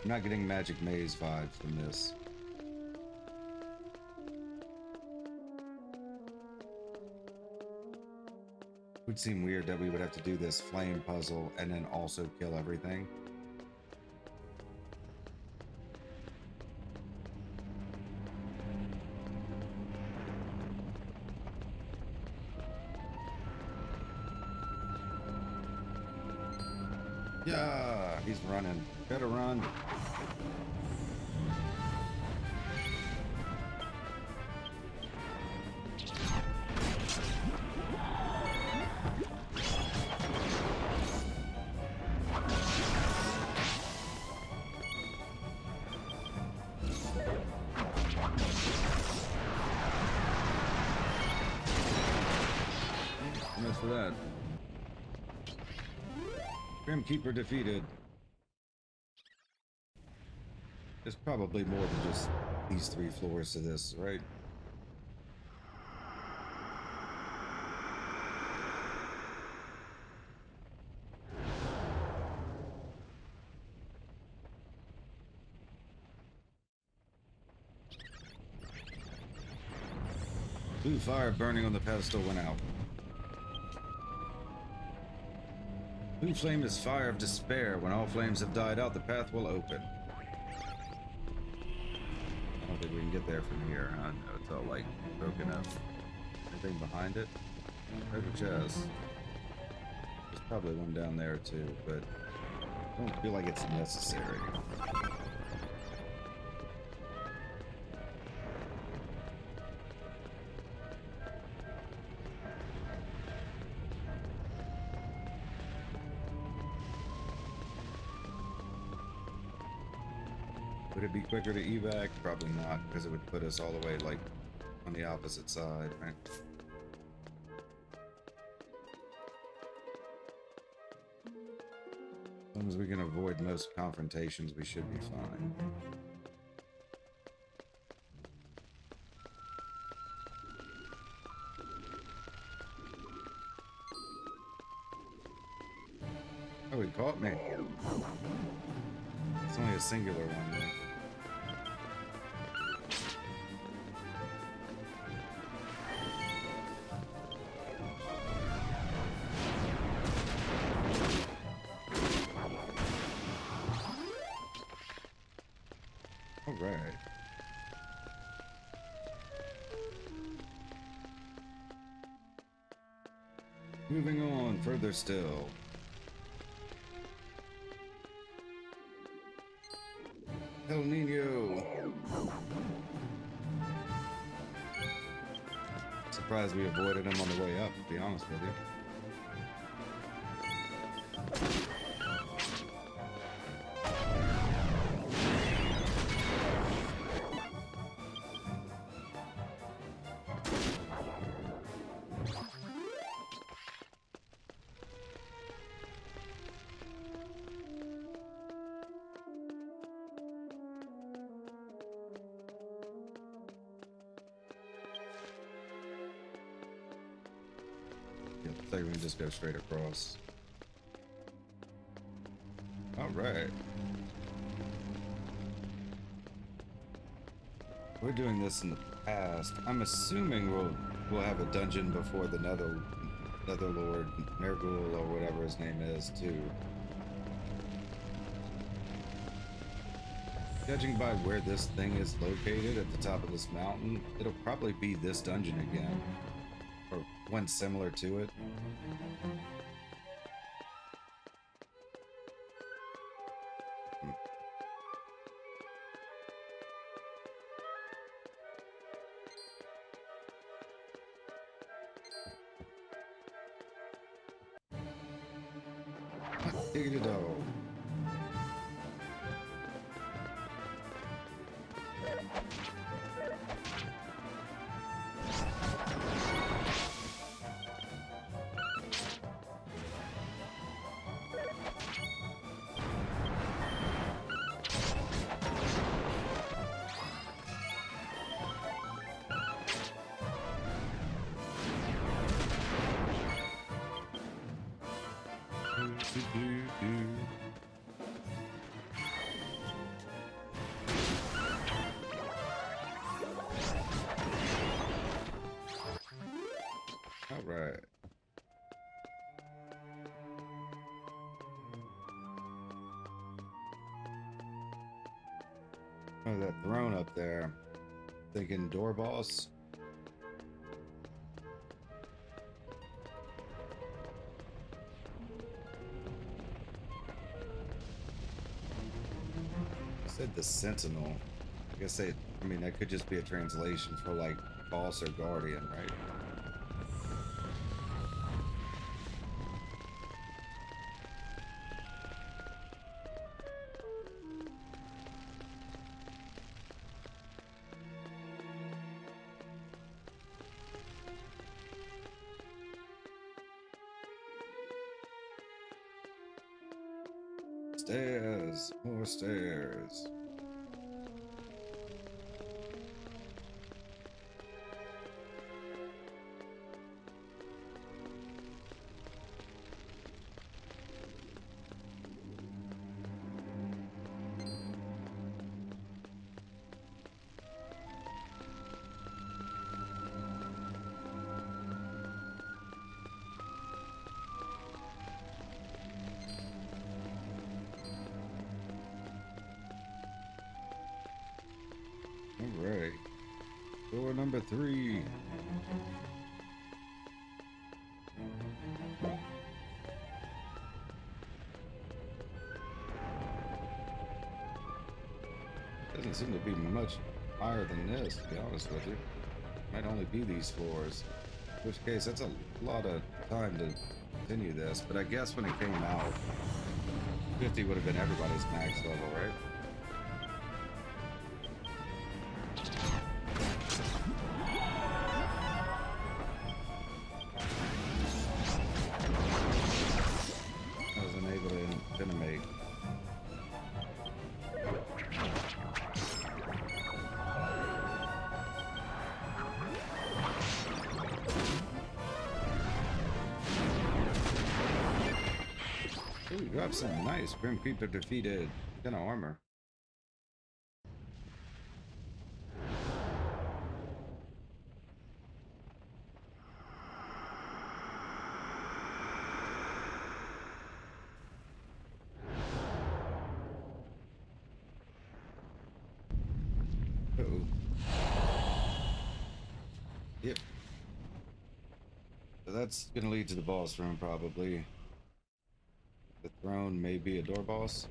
not getting Magic Maze vibes from this. It would seem weird that we would have to do this flame puzzle and then also kill everything. Yeah, he's running. Better run. for that. Grim Keeper defeated. There's probably more than just these 3 floors to this, right? Blue fire burning on the pedestal went out. Blue flame is fire of despair. When all flames have died out, the path will open. I don't think we can get there from here, huh? No, it's all like broken up. Anything behind it? Treasure chest. There's probably one down there too, but I don't feel like it's necessary. Would it be quicker to evac? Probably not, because it would put us all the way, like, on the opposite side, right? As long as we can avoid most confrontations, we should be fine. Oh, he caught me. It's only a singular one, though. Alright. Moving on, further still. El Nino! Surprised we avoided him on the way up, to be honest with you. I think we can just go straight across. Alright. We're doing this in the past. I'm assuming we'll have a dungeon before the Netherlord, Nergul, or whatever his name is, too. Judging by where this thing is located at the top of this mountain, it'll probably be this dungeon again. Or one similar to it. Diggity dog. All right. Oh, that throne up there. Thinking door boss. Said the Sentinel. I guess I mean, that could just be a translation for like boss or guardian, right? Stairs. More stairs. Alright. Door number 3. Doesn't seem to be much higher than this, to be honest with you. Might only be these floors. In which case, that's a lot of time to continue this. But I guess when it came out, 50 would have been everybody's max level, right? I was unable to animate. Ooh, you got some nice Grim Creeper defeated. What kind of armor? Uh-oh. Yep. So that's gonna lead to the boss room, probably. The throne may be a door boss.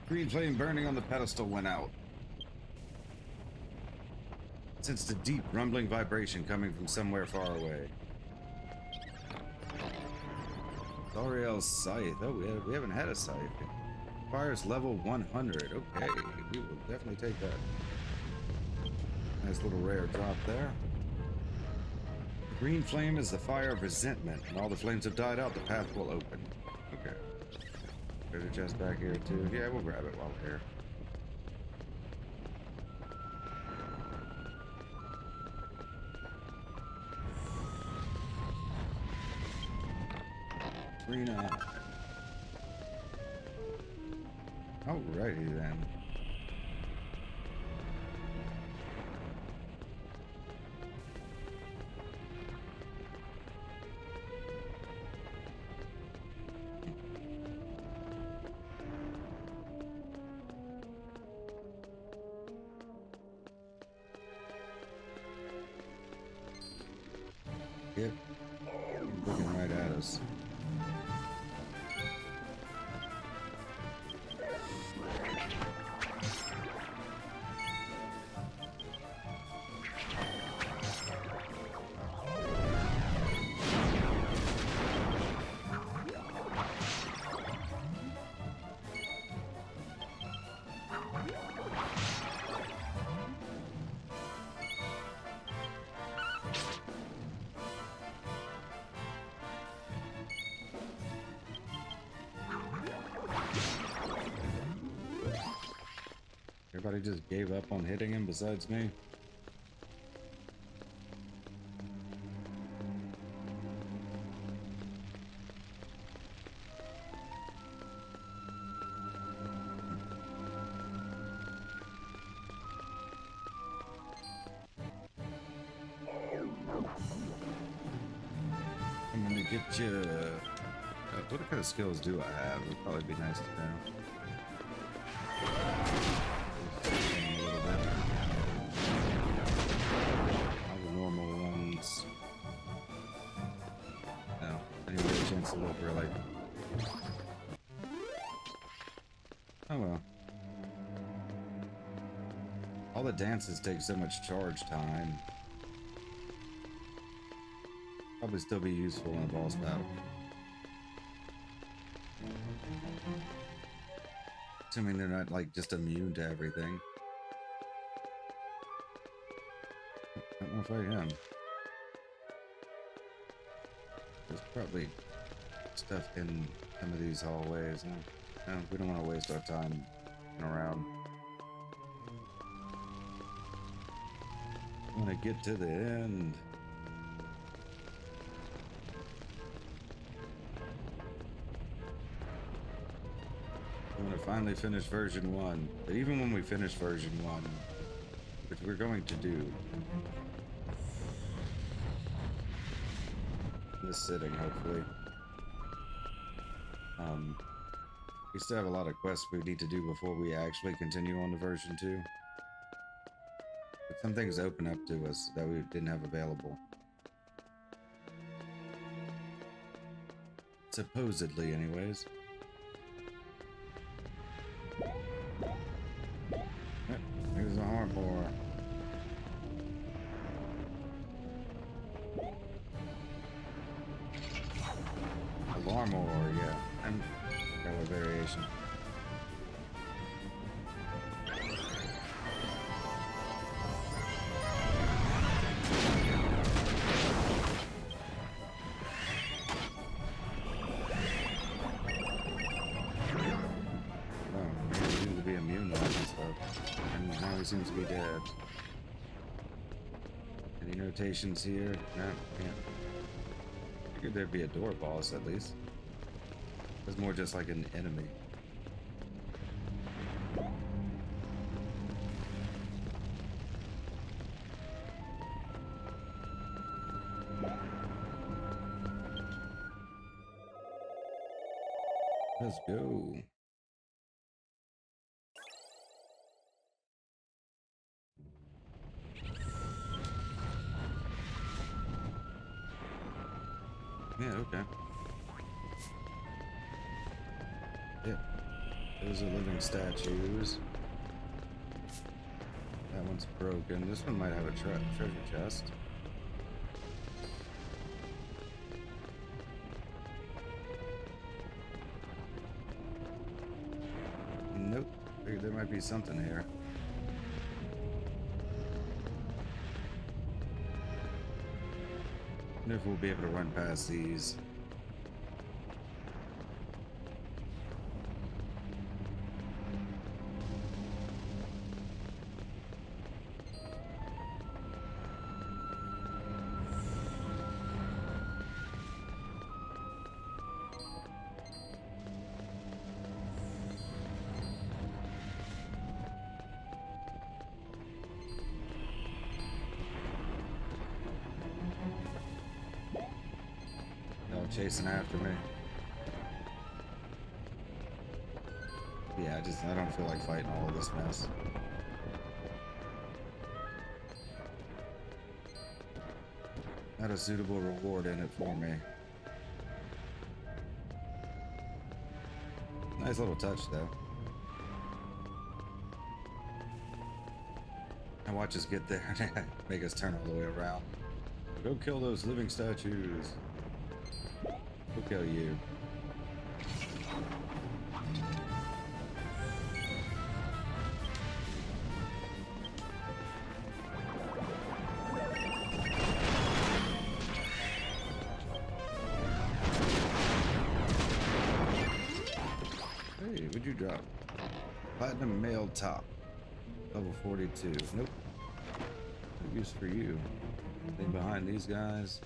Green flame burning on the pedestal went out. Sensed a deep rumbling vibration coming from somewhere far away. Zariel's scythe. Oh, we haven't had a scythe. Fire's level 100. Okay, we will definitely take that. Nice little rare drop there. Green flame is the fire of resentment. When all the flames have died out, the path will open. Okay. There's a chest back here too. Yeah, we'll grab it while we're here. Green eye. Alrighty then. Yep. Looking right at us. Everybody just gave up on hitting him besides me. I'm gonna get you. What kind of skills do I have? It would probably be nice to know. All the normal ones. No, I didn't get a chance to look really. Oh well. All the dances take so much charge time. Probably still be useful in a boss battle. Assuming they're not like just immune to everything. I don't know if I am. There's probably stuff in some of these hallways. No, we don't want to waste our time around. I want to get to the end. I want to finally finish version 1. But even when we finish version 1, which we're going to do, this sitting, hopefully. We still have a lot of quests we need to do before we actually continue on to version 2. But some things open up to us that we didn't have available. Supposedly, anyways. Yep, here's a hardcore. Alarm ore, yeah. And color variation. Seems to be dead. Any notations here? No, can't. Figured there'd be a door boss at least. It's more just like an enemy. Let's go. Yeah, okay. Yep. Those are living statues. That one's broken. This one might have a treasure chest. Nope. Figured there might be something here. I wonder if we'll be able to run past these. Chasing after me. Yeah, I don't feel like fighting all of this mess. Not a suitable reward in it for me. Nice little touch though. Now watch us get there and make us turn all the way around. Go kill those living statues. We'll kill you. Hey, what'd you drop? Platinum mail top. Level 42. Nope. No use for you. Anything behind these guys?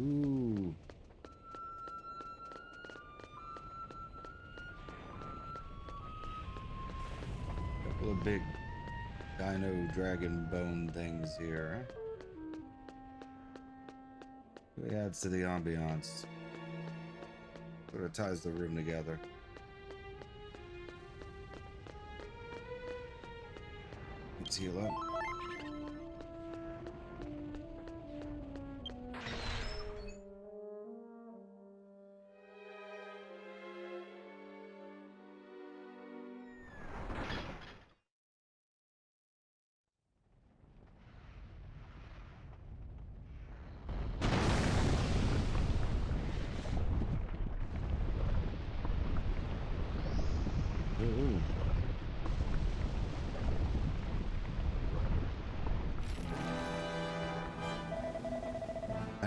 Ooh. Couple of big dino dragon bone things here. It adds to the ambiance. Sort of ties the room together. Let's heal up.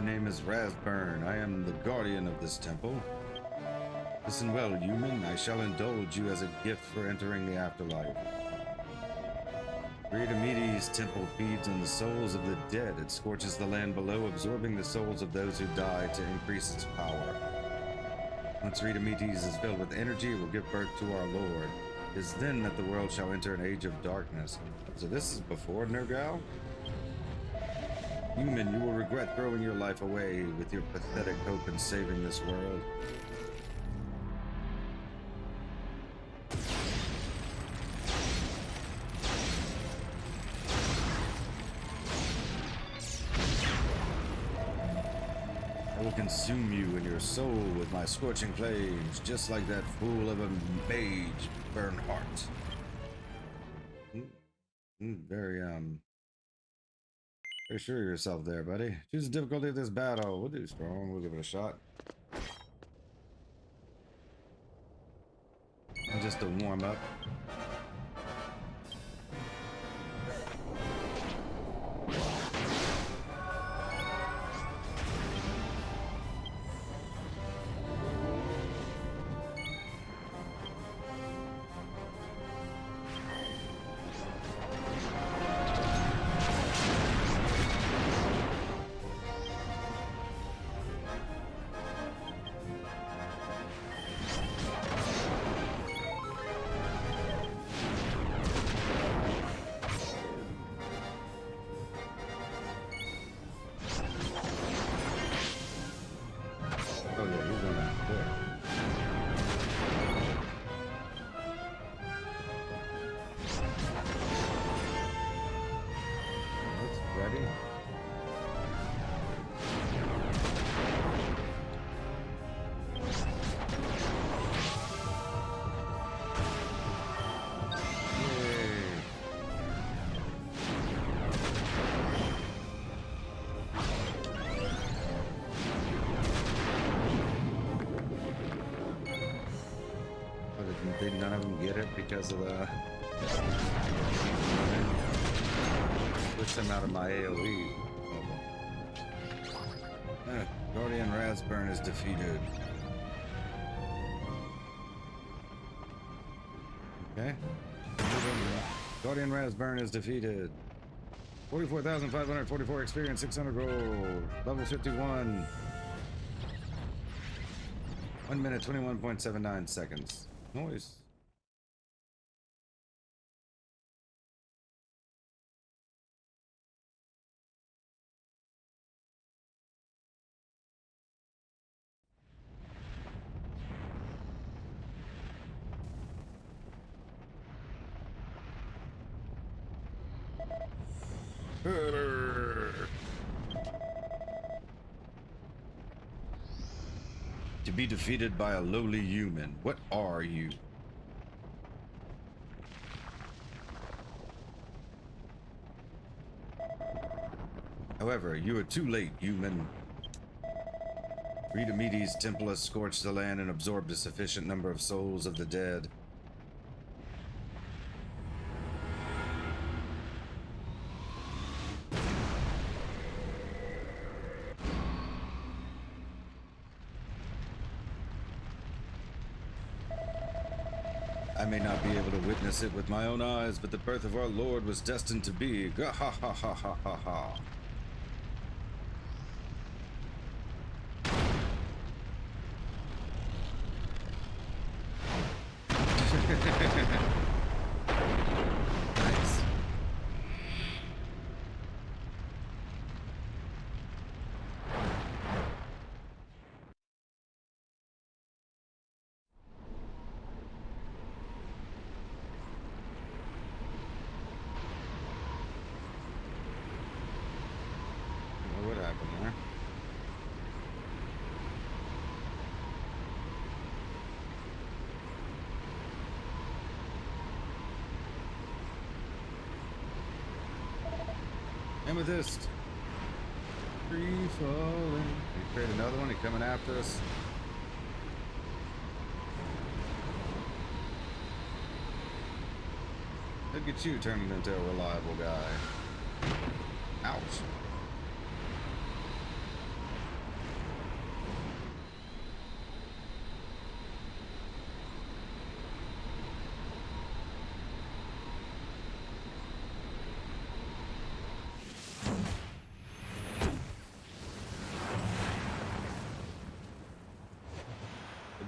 name is Razburn. I am the guardian of this temple. Listen well, human. I shall indulge you as a gift for entering the afterlife. Reidametes Temple feeds on the souls of the dead. It scorches the land below, absorbing the souls of those who die to increase its power. Once Reidametes is filled with energy, it will give birth to our Lord. It is then that the world shall enter an age of darkness. So this is before Nergal? Human, you will regret throwing your life away with your pathetic hope in saving this world. I will consume you and your soul with my scorching flames, just like that fool of a mage, Bernhardt. Very sure of yourself there, buddy. Choose the difficulty of this battle. We'll do strong. We'll give it a shot. And just to warm up. Did none of them get it because of the... Push them out of my AoE. Guardian Razburn is defeated. Okay. Guardian Razburn is defeated. 44,544 experience, 600 gold. Level 51. 1 minute, 21.79 seconds. Noise. To be defeated by a lowly human. What are you? However, you are too late, human. Reidametes Temple has scorched the land and absorbed a sufficient number of souls of the dead. I may not be able to witness it with my own eyes, but the birth of our Lord was destined to be. Ha ha ha ha ha ha ha. Nice. What happened there? Amethyst. Free falling. We create another one. He's coming after us. Look at you turning into a reliable guy. Ouch.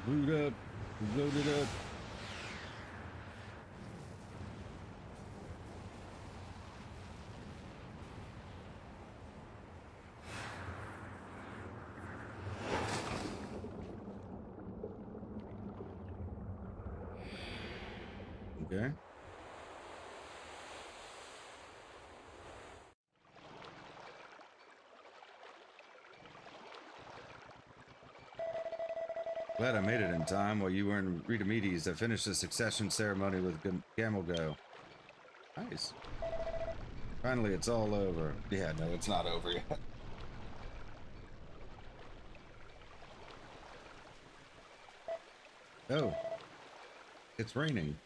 Boot up. Load it up. Okay. Glad I made it in time while you were in Reidametes. I finished the succession ceremony with Gamelgo. Nice. Finally, it's all over. Yeah, no, it's not over yet. Oh, it's raining.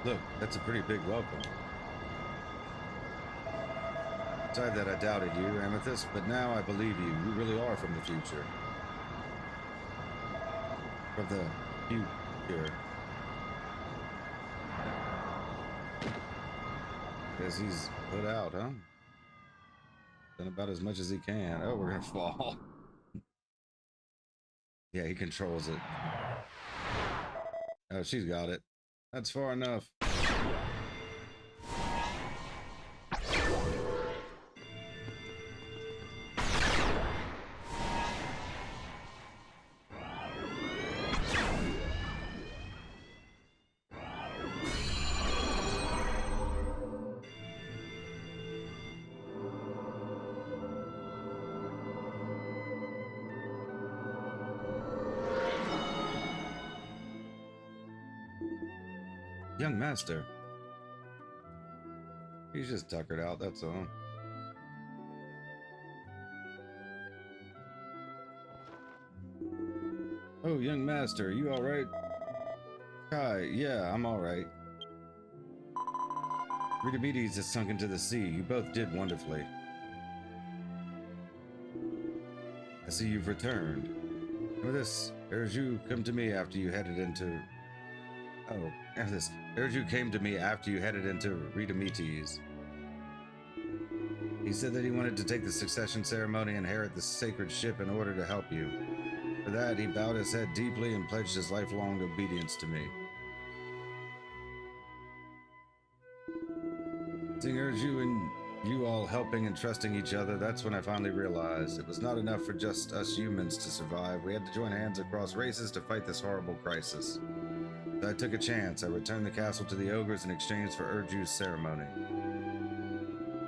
Look, that's a pretty big welcome. Aside that I doubted you, Amethyst, but now I believe you. You really are from the future. From the future. Guess he's put out, huh? Done about as much as he can. Oh, we're gonna fall. Yeah, he controls it. Oh, she's got it. That's far enough. Young master. He's just tuckered out, that's all. Oh, young master, you alright? Kai, yeah, I'm alright. Reidametes has sunk into the sea. You both did wonderfully. I see you've returned. With this, Erju, come to me after you headed into... Oh, this. Erju came to me after you headed into Reidametes. He said that he wanted to take the succession ceremony and inherit the sacred ship in order to help you. For that, he bowed his head deeply and pledged his lifelong obedience to me. Seeing Erju and you all helping and trusting each other, that's when I finally realized it was not enough for just us humans to survive. We had to join hands across races to fight this horrible crisis. So I took a chance. I returned the castle to the ogres in exchange for Erju's ceremony.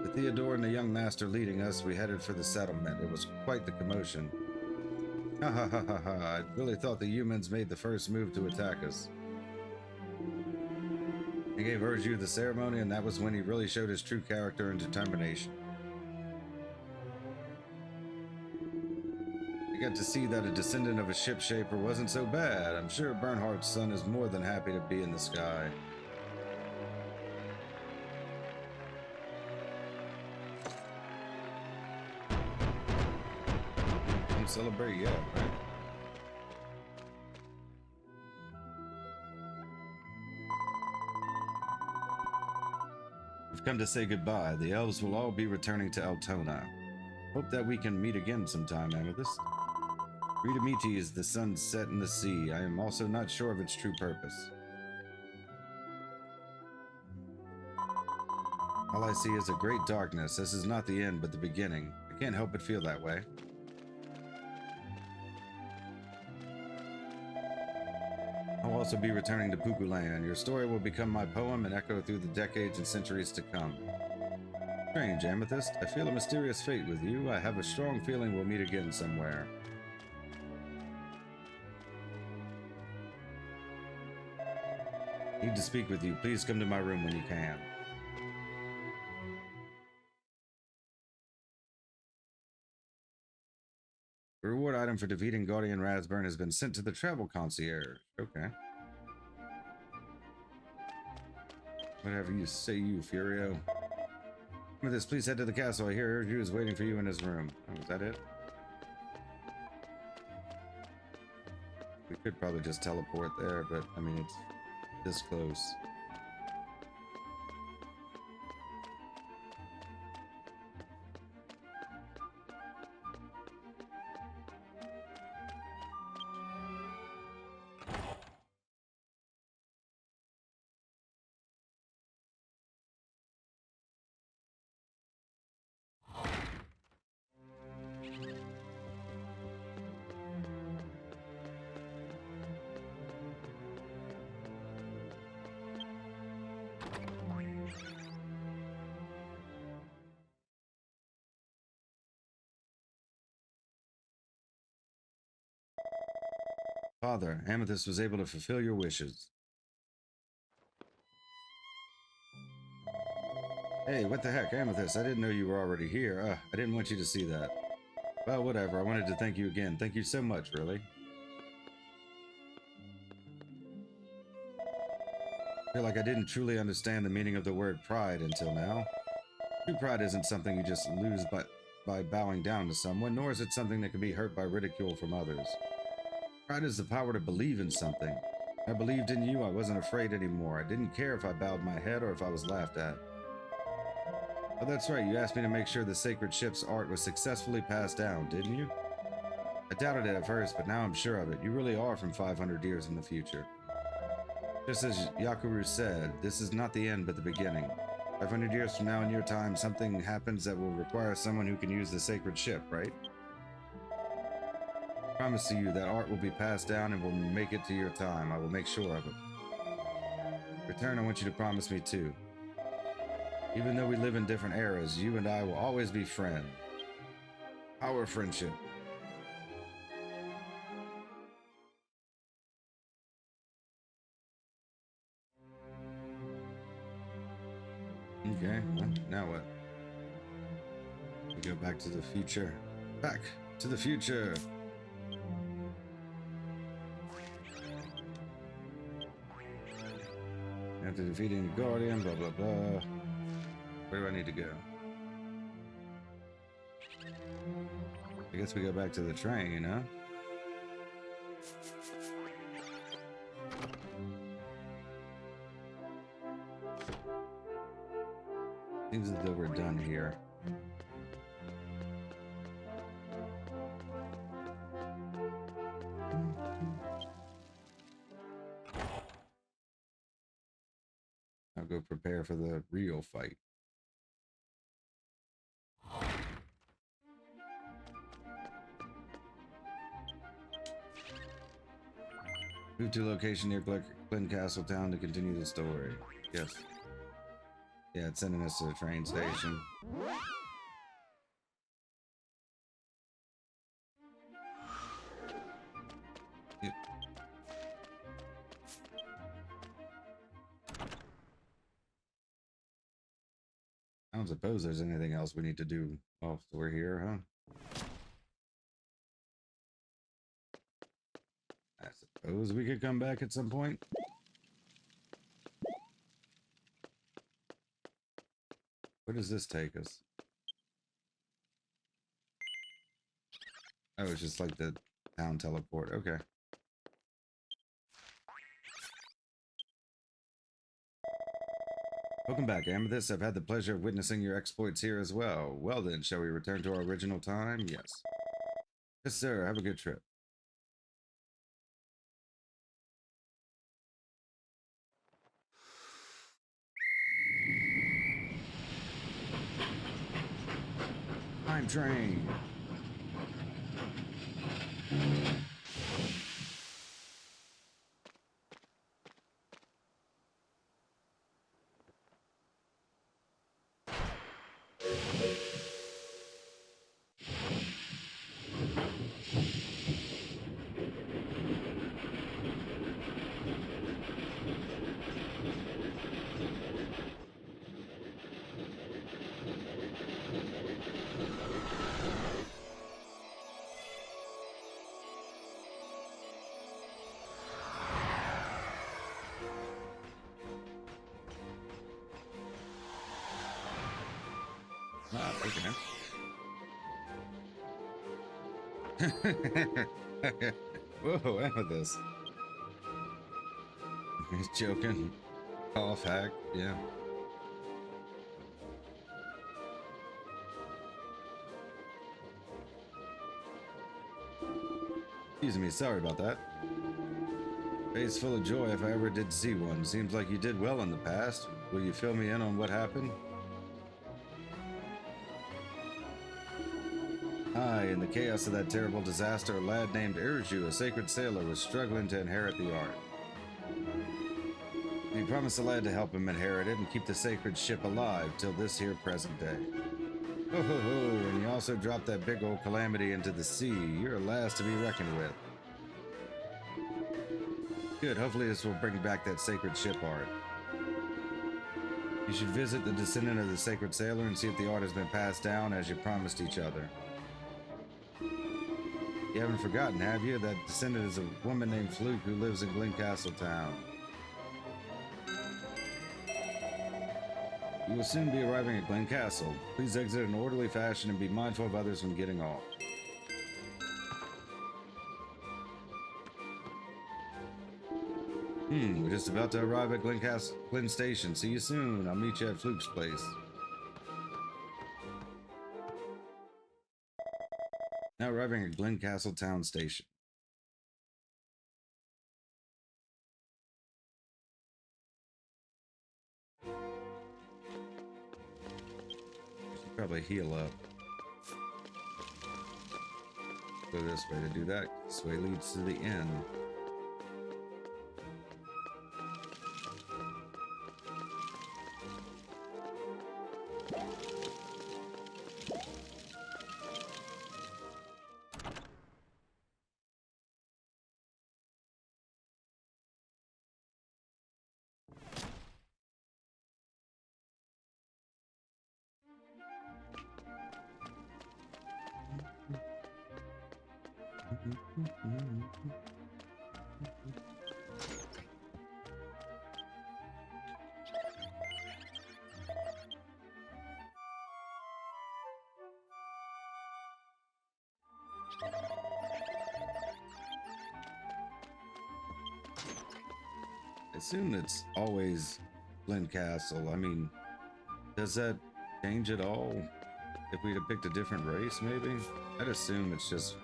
With Theodore and the young master leading us, we headed for the settlement. It was quite the commotion. Ha ha ha ha ha. I really thought the humans made the first move to attack us. I gave Erju the ceremony, and that was when he really showed his true character and determination. I got to see that a descendant of a ship shaper wasn't so bad. I'm sure Bernhardt's son is more than happy to be in the sky. Don't celebrate yet, right? We've come to say goodbye. The elves will all be returning to Altona. Hope that we can meet again sometime, Amethyst. Reidametes, the sun set in the sea. I am also not sure of its true purpose. All I see is a great darkness. This is not the end, but the beginning. I can't help but feel that way. I'll also be returning to Pukuland. Your story will become my poem and echo through the decades and centuries to come. Strange, Amethyst. I feel a mysterious fate with you. I have a strong feeling we'll meet again somewhere. Need to speak with you. Please come to my room when you can. The reward item for defeating Guardian Razburn has been sent to the travel concierge. Okay. Whatever you say, you Furio. With this, please head to the castle. I hear Erju is waiting for you in his room. Oh, is that it? We could probably just teleport there, but I mean, it's this close. Father, Amethyst was able to fulfill your wishes. Hey, what the heck, Amethyst? I didn't know you were already here. I didn't want you to see that. Well, whatever. I wanted to thank you again. Thank you so much, really. I feel like I didn't truly understand the meaning of the word pride until now. True pride isn't something you just lose by bowing down to someone, nor is it something that can be hurt by ridicule from others. Pride is the power to believe in something. I believed in you. I wasn't afraid anymore. I didn't care if I bowed my head or if I was laughed at. Oh, that's right. You asked me to make sure the sacred ship's art was successfully passed down, didn't you? I doubted it at first, but now I'm sure of it. You really are from 500 years in the future. Just as Yakuru said, this is not the end, but the beginning. 500 years from now in your time, something happens that will require someone who can use the sacred ship, right? I promise to you that art will be passed down and will make it to your time. I will make sure of it. In return, I want you to promise me too. Even though we live in different eras, you and I will always be friends. Our friendship. Okay, well, now what? We go back to the future. Back to the future! After defeating the Guardian, blah blah blah. Where do I need to go? I guess we go back to the train, huh? Seems as though we're done here. I'll go prepare for the real fight. Move to location near Glen Castle Town to continue the story. Yes. Yeah, it's sending us to the train station. Yep. I don't suppose there's anything else we need to do whilst we're here, huh? I suppose we could come back at some point. Where does this take us? Oh, it's just like the town teleport. Okay. Welcome back, Amethyst. I've had the pleasure of witnessing your exploits here as well. Well then, shall we return to our original time? Yes. Yes, sir. Have a good trip. Time train. Okay. Whoa, Amethyst. He's joking. Off hack, yeah. Excuse me, sorry about that. Face full of joy if I ever did see one. Seems like you did well in the past. Will you fill me in on what happened? Aye, in the chaos of that terrible disaster, a lad named Erju, a sacred sailor, was struggling to inherit the art. He promised the lad to help him inherit it and keep the sacred ship alive till this here present day. Ho ho ho, and you also dropped that big old calamity into the sea. You're a last to be reckoned with. Good, hopefully this will bring back that sacred ship art. You should visit the descendant of the sacred sailor and see if the art has been passed down as you promised each other. You haven't forgotten, have you? That descendant is a woman named Fluke who lives in Glencastle Town. You will soon be arriving at Glencastle. Please exit in orderly fashion and be mindful of others when getting off. We're just about to arrive at Glen Station. See you soon. I'll meet you at Fluke's place. Now arriving at Glencastle Town Station. Should probably heal up. Go this way to do that. This way leads to the inn. I assume it's always Glencastle. I mean, does that change at all? If we'd have picked a different race, maybe? I'd assume it's just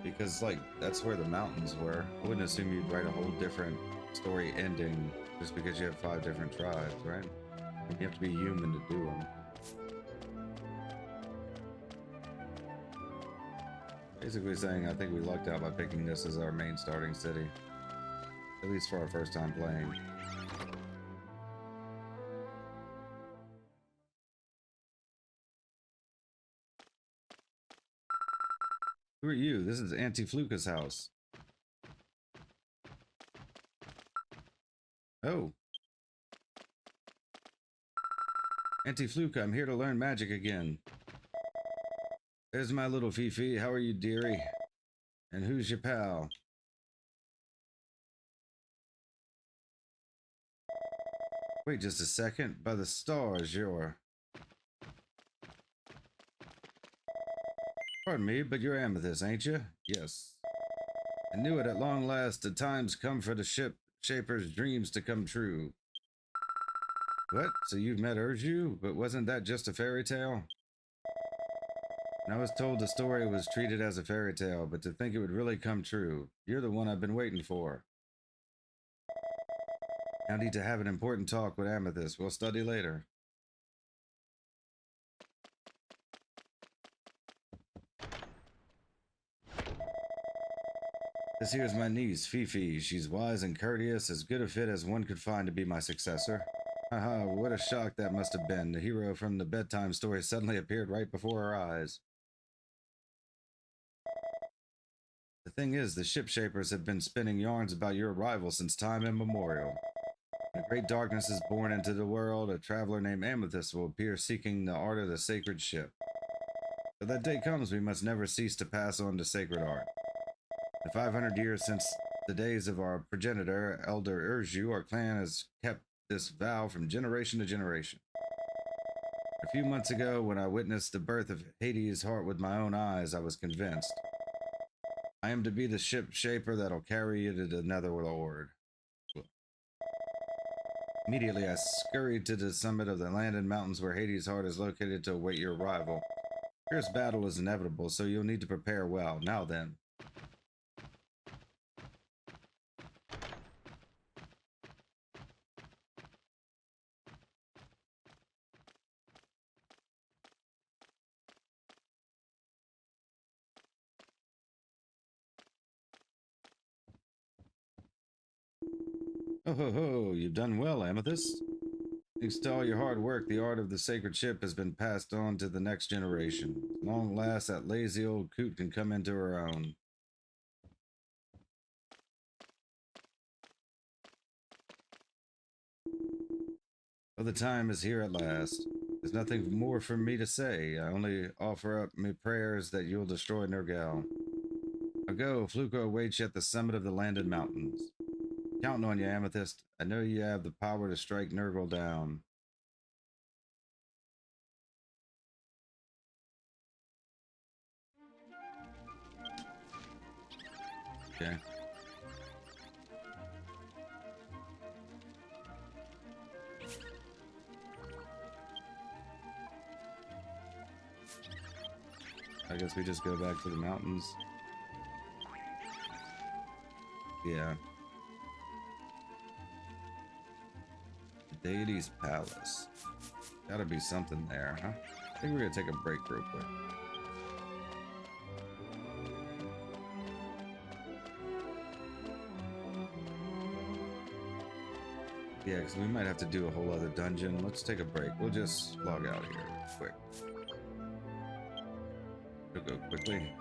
because, like, that's where the mountains were. I wouldn't assume you'd write a whole different story ending just because you have 5 different tribes, right? You have to be human to do them. Basically saying I think we lucked out by picking this as our main starting city. At least for our first time playing. Who are you? This is Auntie Fluka's house. Oh. Auntie Fluka, I'm here to learn magic again. There's my little Fifi. How are you, dearie? And who's your pal? Wait just a second. By the stars, you're... Pardon me, but you're Amethyst, ain't you? Yes. I knew it at long last. The time's come for the ship shaper's dreams to come true. What? So you've met Erju? But wasn't that just a fairy tale? And I was told the story was treated as a fairy tale, but to think it would really come true. You're the one I've been waiting for. I need to have an important talk with Amethyst. We'll study later. This here's my niece, Fifi. She's wise and courteous, as good a fit as one could find to be my successor. Haha, what a shock that must have been. The hero from the bedtime story suddenly appeared right before our eyes. The thing is, the ship shapers have been spinning yarns about your arrival since time immemorial. When a great darkness is born into the world, a traveler named Amethyst will appear seeking the art of the sacred ship. Till that day comes, we must never cease to pass on the sacred art. In 500 years since the days of our progenitor, Elder Erju, our clan has kept this vow from generation to generation. A few months ago, when I witnessed the birth of Hades' heart with my own eyes, I was convinced. I am to be the ship shaper that'll carry you to the Netherlord. Immediately, I scurried to the summit of the landed mountains where Hades' heart is located to await your arrival. Fierce battle is inevitable, so you'll need to prepare well. Now then. Oh ho ho, you've done well, Amethyst. Thanks to all your hard work, the art of the sacred ship has been passed on to the next generation. At long last, that lazy old coot can come into her own. Well, the time is here at last. There's nothing more for me to say. I only offer up my prayers that you'll destroy Nergal. Now go, Fluko awaits you at the summit of the landed mountains. Counting on you, Amethyst. I know you have the power to strike Nergal down. Okay. I guess we just go back to the mountains. Yeah. The Deity's Palace. Gotta be something there, huh? I think we're gonna take a break real quick. Yeah, because we might have to do a whole other dungeon. Let's take a break. We'll just log out here quick. It'll go quickly.